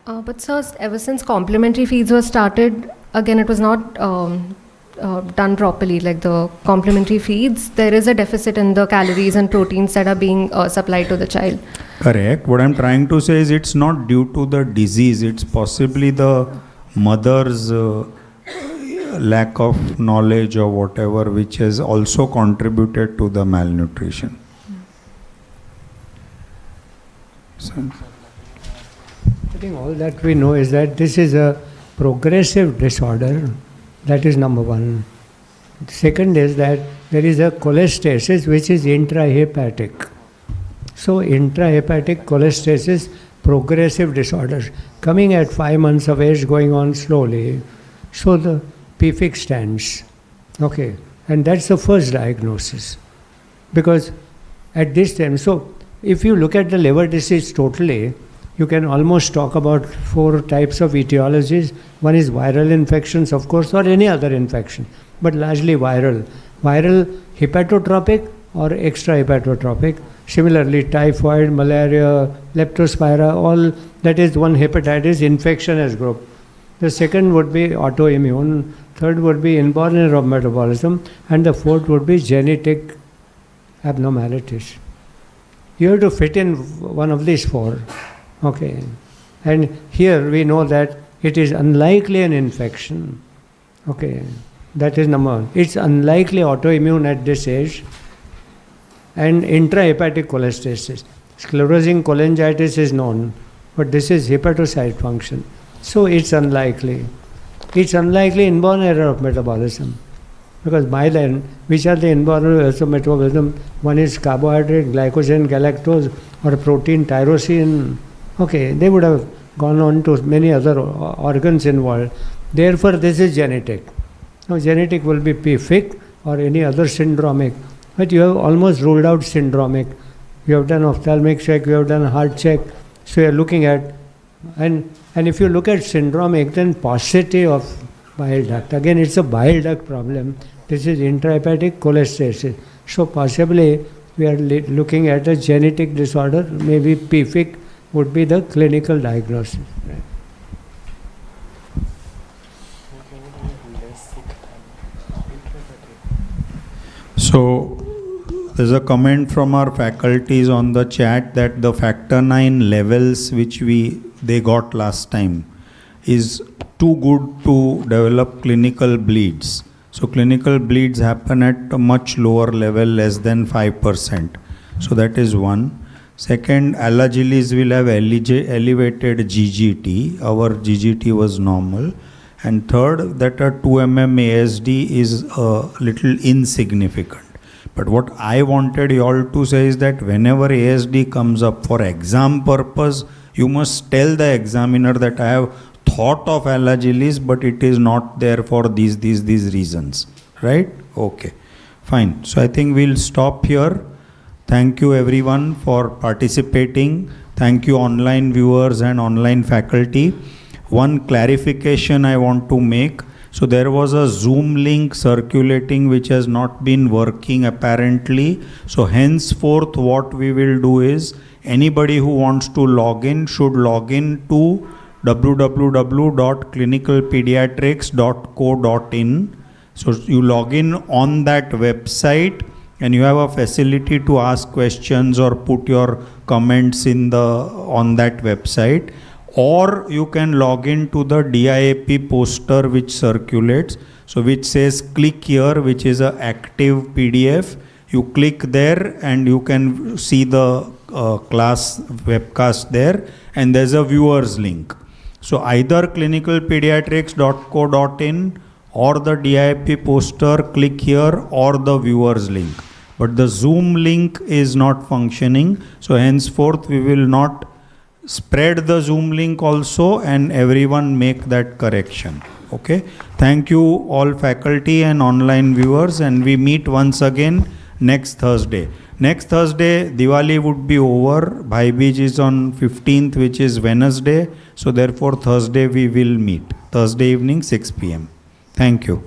But sir, ever since complementary feeds were started, again, it was not done properly. Like the complementary feeds, there is a deficit in the calories and proteins that are being supplied to the child. Correct. What I'm trying to say is it's not due to the disease. It's possibly the mother's lack of knowledge or whatever, which has also contributed to the malnutrition. So, I think all that we know is that this is a progressive disorder. That is number one. Second is that there is a cholestasis which is intrahepatic. So intrahepatic cholestasis, progressive disorders, coming at 5 months of age, going on slowly. So the PFIC stands. Okay. And that's the first diagnosis. Because at this time, so if you look at the liver disease totally, you can almost talk about 4 types of etiologies. One is viral infections, of course, or any other infection, but largely viral. Viral hepatotropic or extra-hepatotropic. Similarly, typhoid, malaria, leptospira, all that is one hepatitis infection as group. The second would be autoimmune, third would be inborn error of metabolism, and the fourth would be genetic abnormalities. You have to fit in one of these 4. Okay. And here we know that it is unlikely an infection. Okay. That is number one. It's unlikely autoimmune at this age. And intrahepatic cholestasis. Sclerosing cholangitis is known, but this is hepatocyte function. So it's unlikely. It's unlikely inborn error of metabolism. Because by then, which are the inborn errors of metabolism? One is carbohydrate, glycogen, galactose, or protein, tyrosine. Okay, they would have gone on to many other organs involved. Therefore, this is genetic. Now, genetic will be PFIC or any other syndromic. But you have almost ruled out syndromic. You have done ophthalmic check, you have done heart check. So you are looking at, and if you look at syndromic, then paucity of bile duct. Again, it's a bile duct problem. This is intrahepatic cholestasis. So possibly we are looking at a genetic disorder, maybe PFIC would be the clinical diagnosis. So there's a comment from our faculties on the chat that the factor 9 levels which they got last time is too good to develop clinical bleeds. So clinical bleeds happen at a much lower level, less than 5%. So that is one. Second, Alagilis will have elevated GGT. Our GGT was normal. And third, that a 2 mm ASD is a little insignificant. But what I wanted you all to say is that whenever ASD comes up for exam purpose, you must tell the examiner that I have thought of Alagilis, but it is not there for these reasons. Right? Okay. Fine. So I think we'll stop here. Thank you everyone for participating. Thank you online viewers and online faculty. One clarification I want to make. So there was a Zoom link circulating which has not been working apparently. So henceforth what we will do is anybody who wants to log in should log in to www.clinicalpediatrics.co.in. So you log in on that website and you have a facility to ask questions or put your comments on that website. Or you can log in to the DIAP poster which circulates. So which says click here, which is an active PDF. You click there and you can see the class webcast there, and there's a viewers link. So either clinicalpediatrics.co.in or the DIP poster, click here, or the viewers link. But the Zoom link is not functioning. So henceforth we will not spread the Zoom link also, and everyone make that correction. Okay. Thank you all faculty and online viewers, and we meet once again next Thursday. Next Thursday, Diwali would be over. Bhai Beej is on 15th, which is Wednesday. So therefore Thursday we will meet. Thursday evening 6 p.m. Thank you.